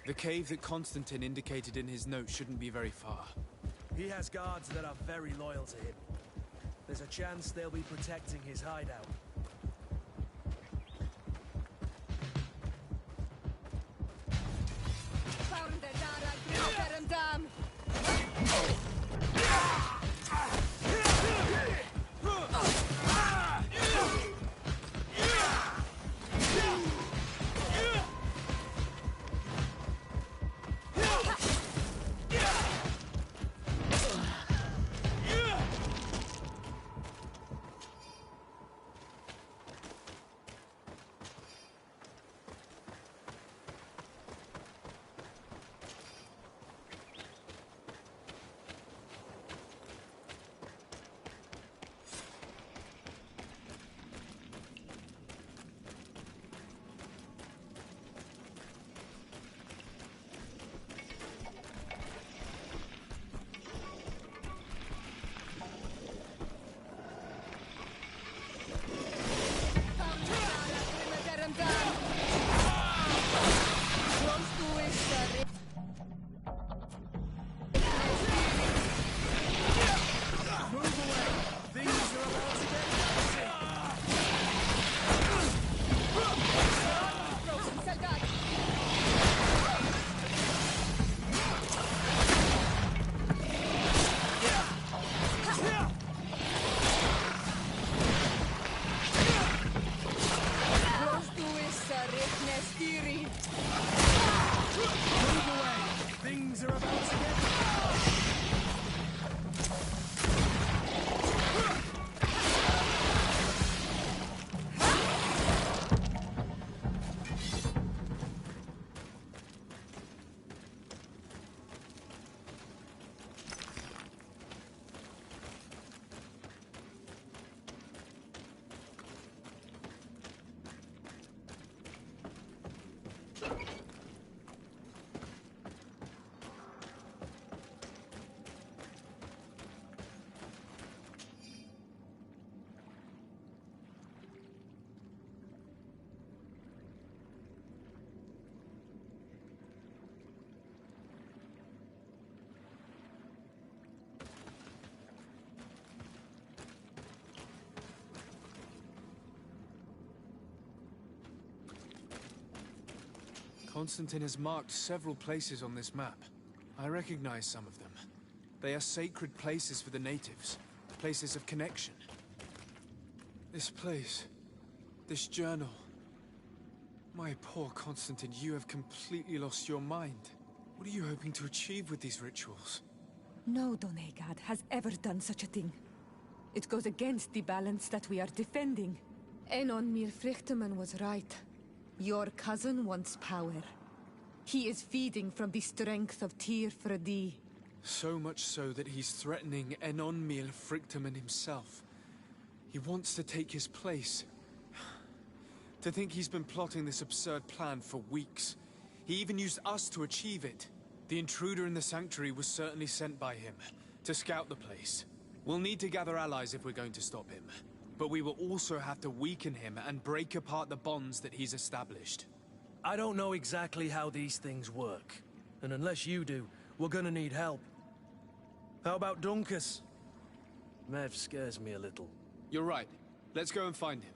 The cave that Constantine indicated in his note shouldn't be very far. He has guards that are very loyal to him. There's a chance they'll be protecting his hideout. Constantine has marked several places on this map. I recognize some of them. They are sacred places for the natives, places of connection. This place, this journal. My poor Constantine, you have completely lost your mind. What are you hoping to achieve with these rituals? No Doneigad has ever done such a thing. It goes against the balance that we are defending. Enon Mir Frichtemann was right. Your cousin wants power. He is feeding from the strength of Tyr Fredi. So much so that he's threatening Enon Mir Frichtemann himself. He wants to take his place. To think he's been plotting this absurd plan for weeks. He even used us to achieve it. The intruder in the sanctuary was certainly sent by him, to scout the place. We'll need to gather allies if we're going to stop him. But we will also have to weaken him and break apart the bonds that he's established. I don't know exactly how these things work. And unless you do, we're gonna need help. How about Dunkus? Mev scares me a little. You're right. Let's go and find him.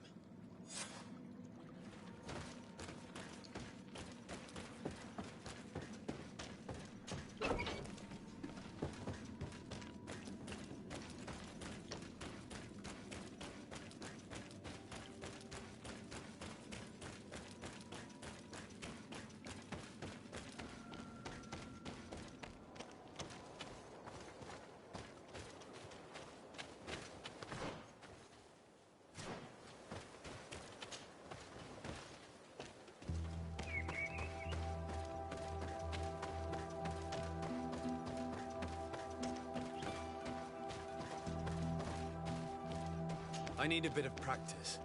I need a bit of practice.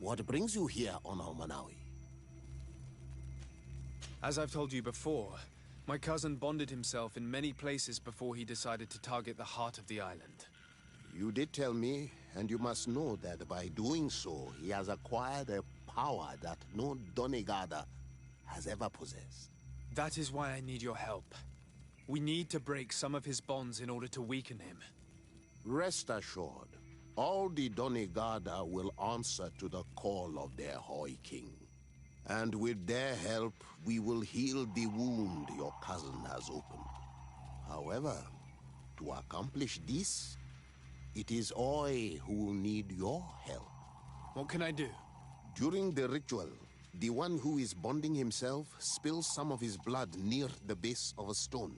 What brings you here on Almanawi? As I've told you before, my cousin bonded himself in many places before he decided to target the heart of the island. You did tell me, and you must know that by doing so, he has acquired a power that no Donegada has ever possessed. That is why I need your help. We need to break some of his bonds in order to weaken him. Rest assured, all the Donegada will answer to the call of their Hoi King. And with their help, we will heal the wound your cousin has opened. However, to accomplish this, it is I who will need your help. What can I do? During the ritual, the one who is bonding himself spills some of his blood near the base of a stone.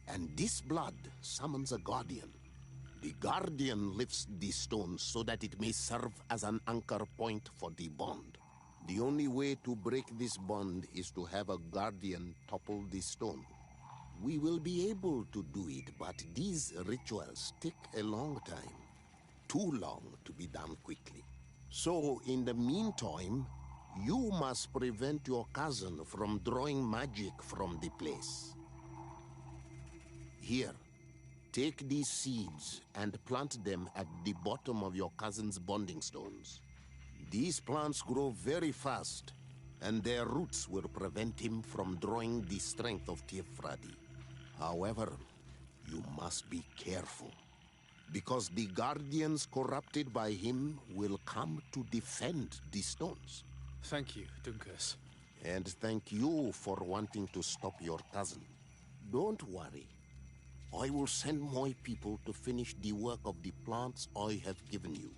And this blood summons a guardian. The guardian lifts the stone so that it may serve as an anchor point for the bond. The only way to break this bond is to have a guardian topple the stone. We will be able to do it, but these rituals take a long time. Too long to be done quickly. So, in the meantime, you must prevent your cousin from drawing magic from the place. Here, take these seeds and plant them at the bottom of your cousin's bonding stones. These plants grow very fast, and their roots will prevent him from drawing the strength of Tifradi. However, you must be careful, because the guardians corrupted by him will come to defend the stones. Thank you, Dunkus. And thank you for wanting to stop your cousin. Don't worry. I will send my people to finish the work of the plants I have given you.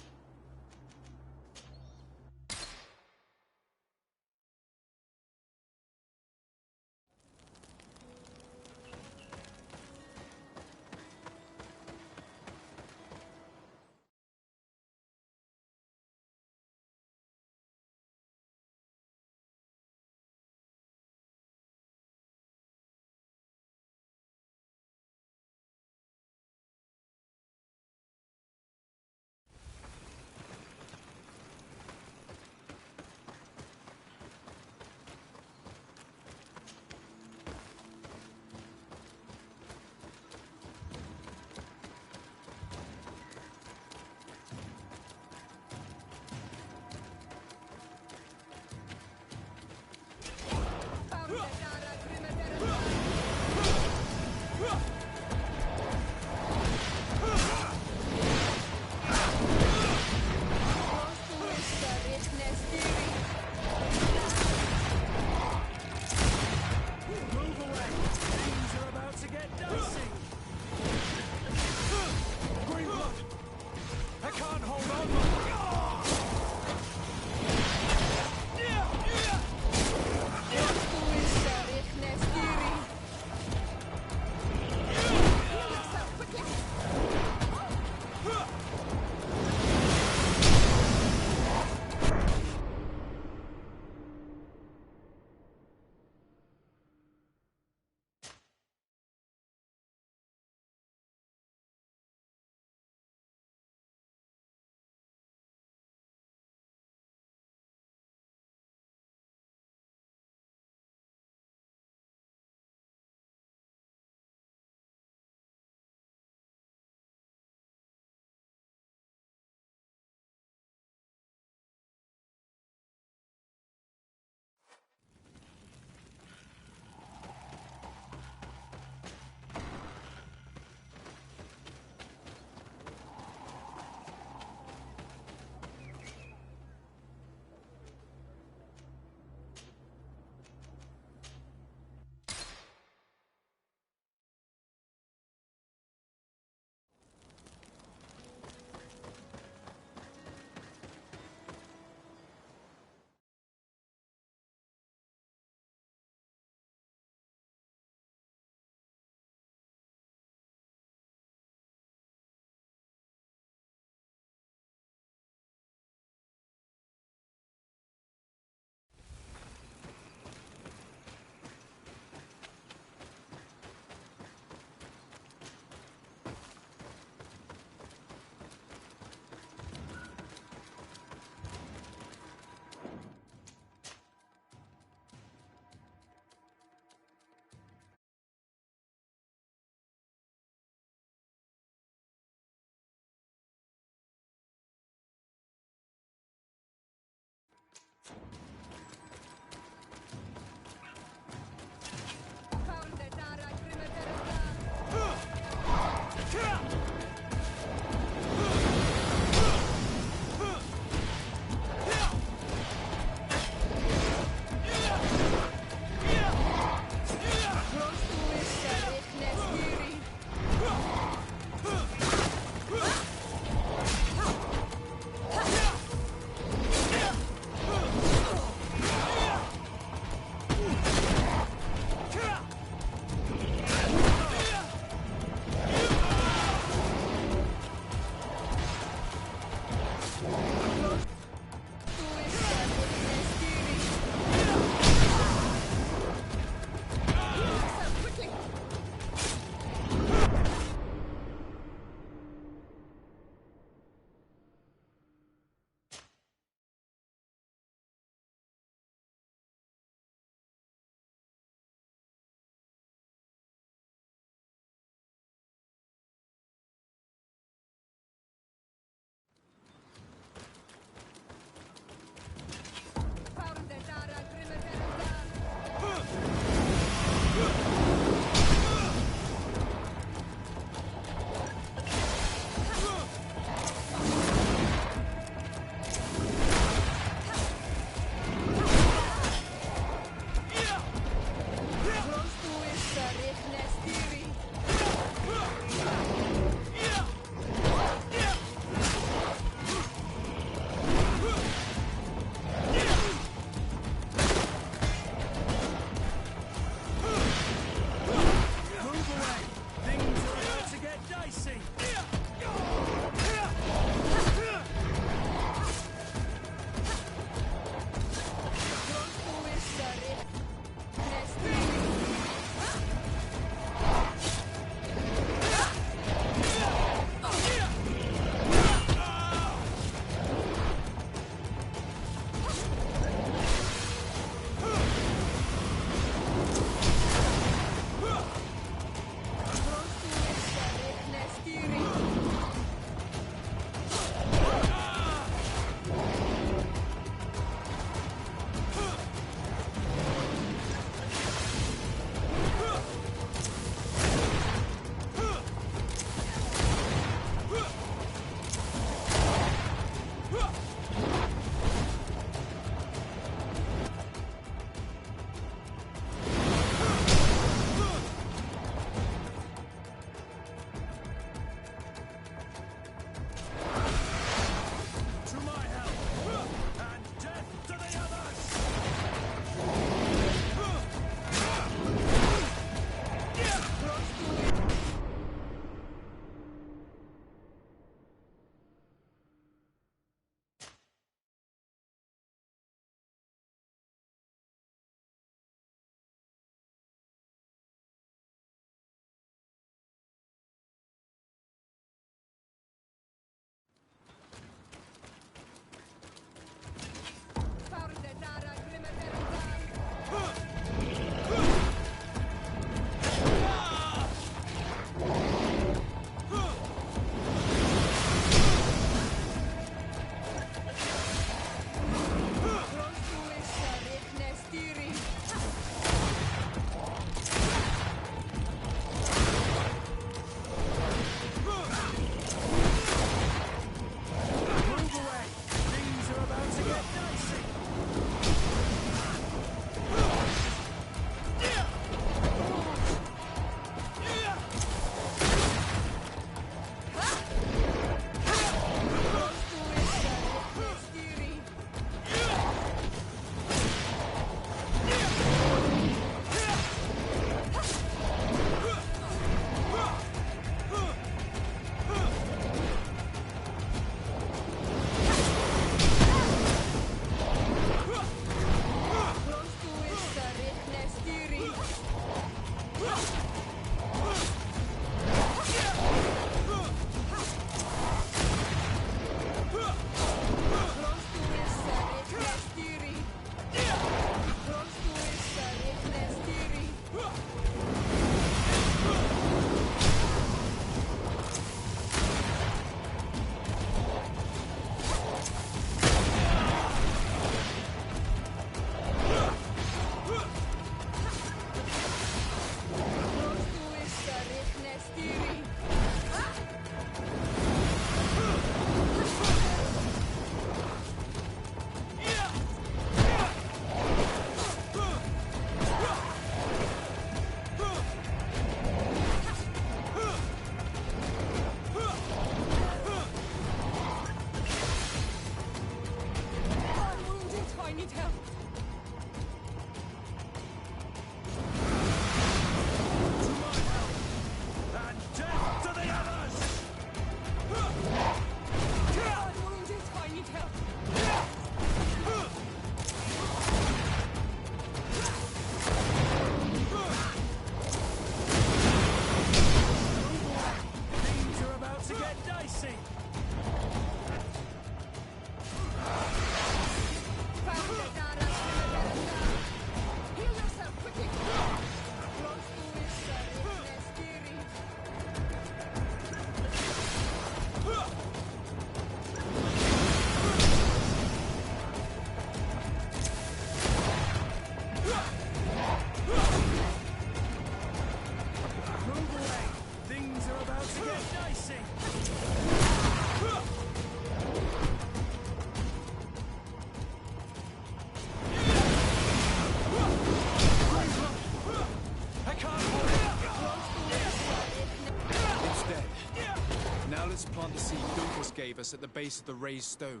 of us at the base of the raised stone.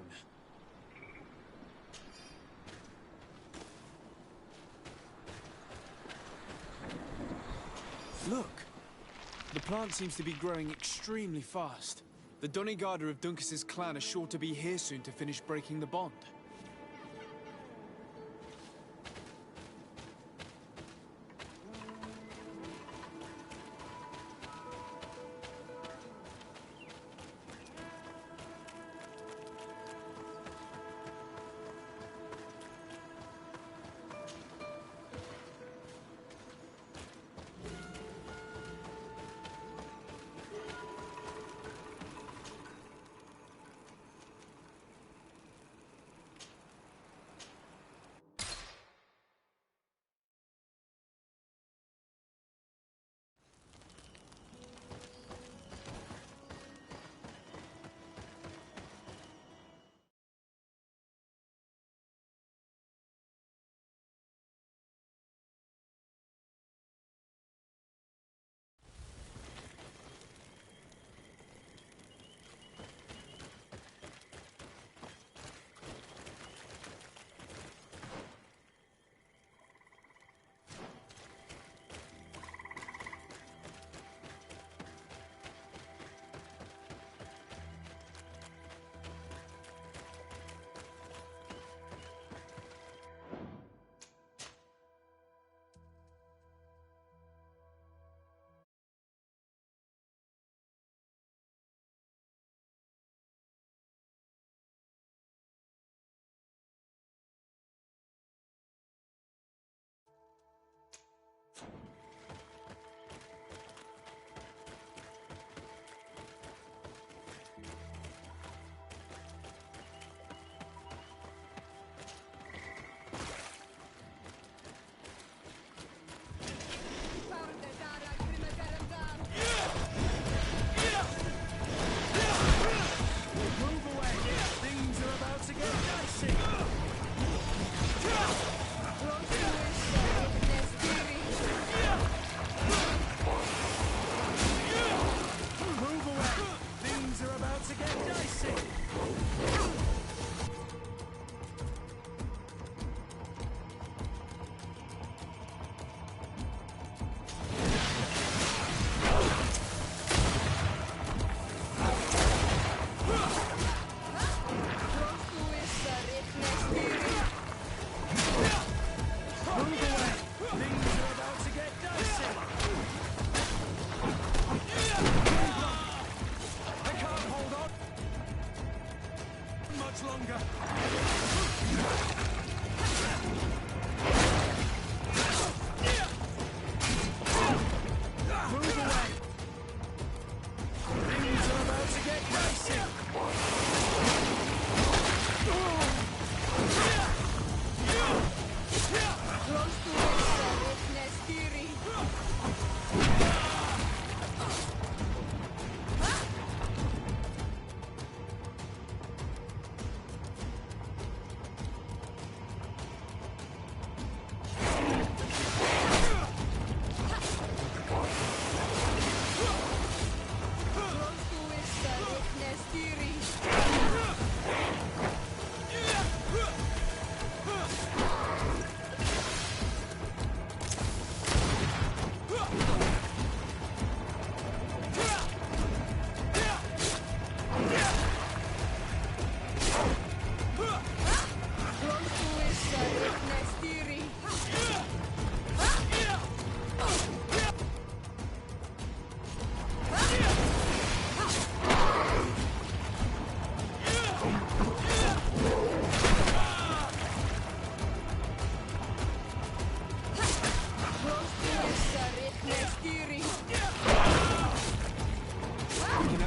Look! The plant seems to be growing extremely fast. The Doneigada of Duncas's clan are sure to be here soon to finish breaking the bond.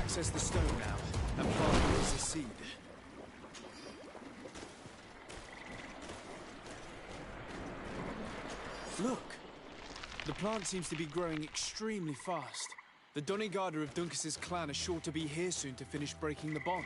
Access the stone now, and plant it as a seed. Look! The plant seems to be growing extremely fast. The Doneigada of Duncas's clan are sure to be here soon to finish breaking the bond.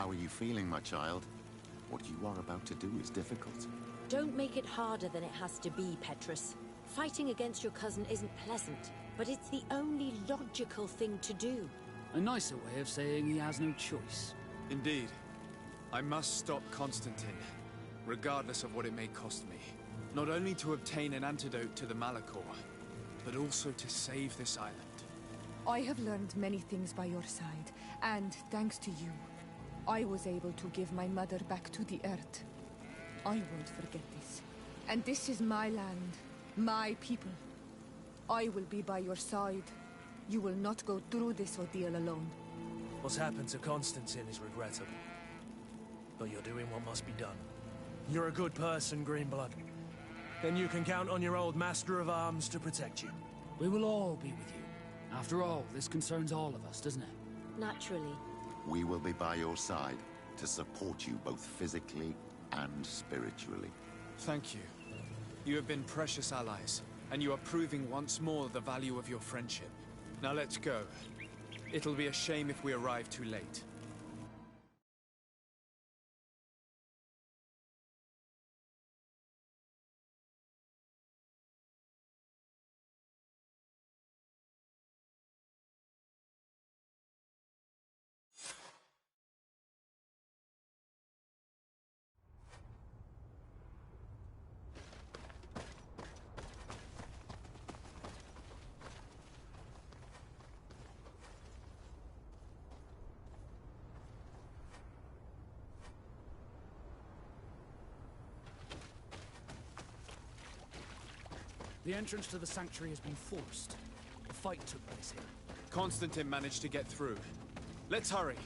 How are you feeling, my child? What you are about to do is difficult. Don't make it harder than it has to be, Petrus. Fighting against your cousin isn't pleasant, but it's the only logical thing to do. A nicer way of saying he has no choice. Indeed. I must stop Constantine, regardless of what it may cost me. Not only to obtain an antidote to the Malachor, but also to save this island. I have learned many things by your side, and thanks to you, I was able to give my mother back to the Earth. I won't forget this. And this is my land, my people. I will be by your side. You will not go through this ordeal alone. What's happened to Constantine is regrettable. But you're doing what must be done. You're a good person, Greenblood. Then you can count on your old master of arms to protect you. We will all be with you. After all, this concerns all of us, doesn't it? Naturally. We will be by your side to support you both physically and spiritually. Thank you. You have been precious allies, and you are proving once more the value of your friendship. Now let's go. It'll be a shame if we arrive too late. The entrance to the sanctuary has been forced. A fight took place here. Constantine managed to get through. Let's hurry.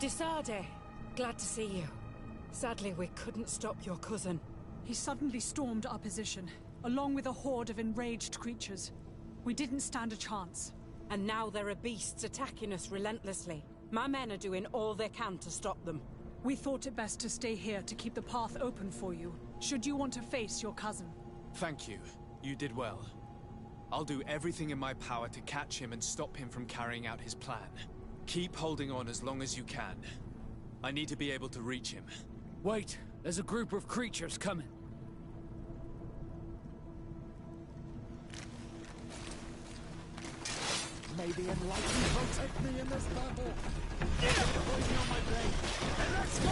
Disade, glad to see you. Sadly, we couldn't stop your cousin. He suddenly stormed our position, along with a horde of enraged creatures. We didn't stand a chance. And now there are beasts attacking us relentlessly. My men are doing all they can to stop them. We thought it best to stay here to keep the path open for you, should you want to face your cousin. Thank you. You did well. I'll do everything in my power to catch him and stop him from carrying out his plan. Keep holding on as long as you can. I need to be able to reach him. Wait, there's a group of creatures coming. May the enlightened protect me in this battle. Poison on my blade. And let's go!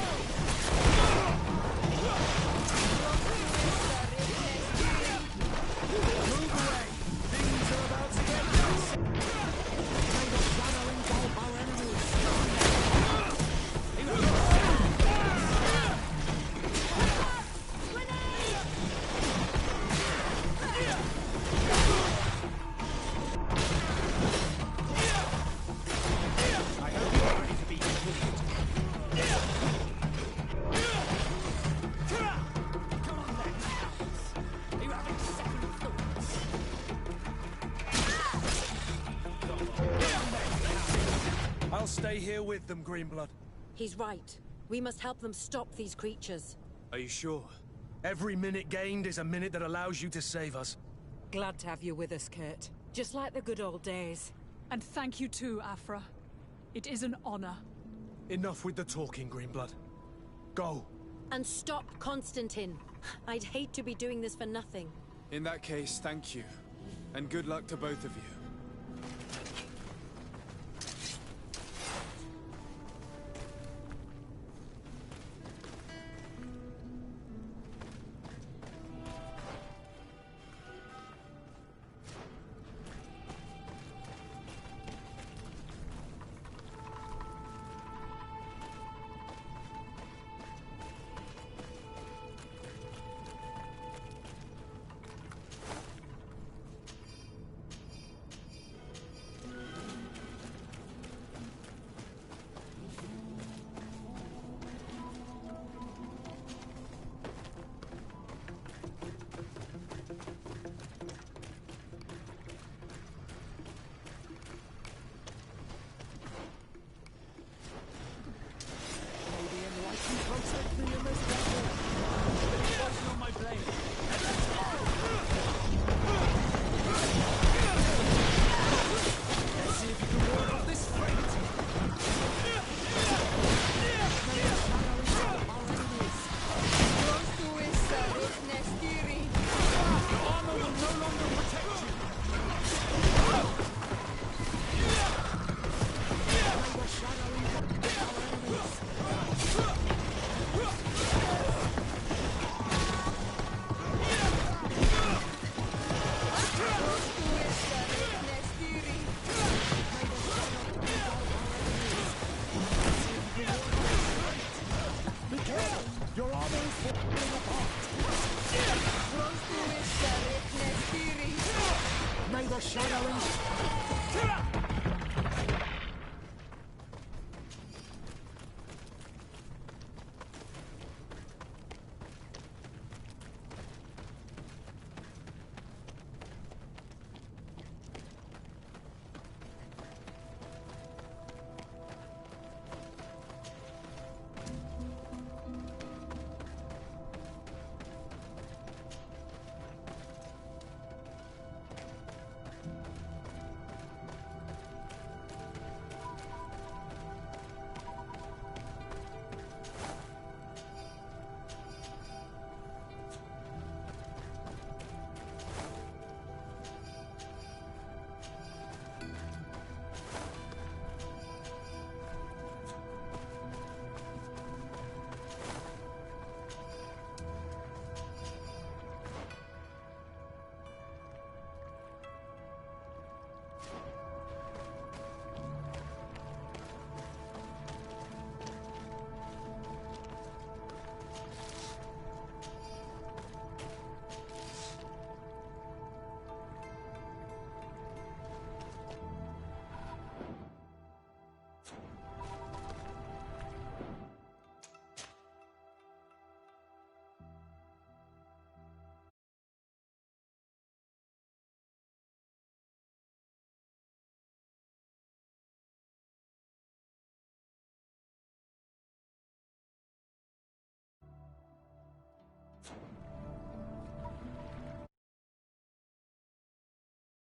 I'll stay here with them, Greenblood. He's right. We must help them stop these creatures. Are you sure? Every minute gained is a minute that allows you to save us. Glad to have you with us, Kurt. Just like the good old days. And thank you too, Afra. It is an honor. Enough with the talking, Greenblood. Go. And stop Constantine. I'd hate to be doing this for nothing. In that case, thank you. And good luck to both of you. May the shadow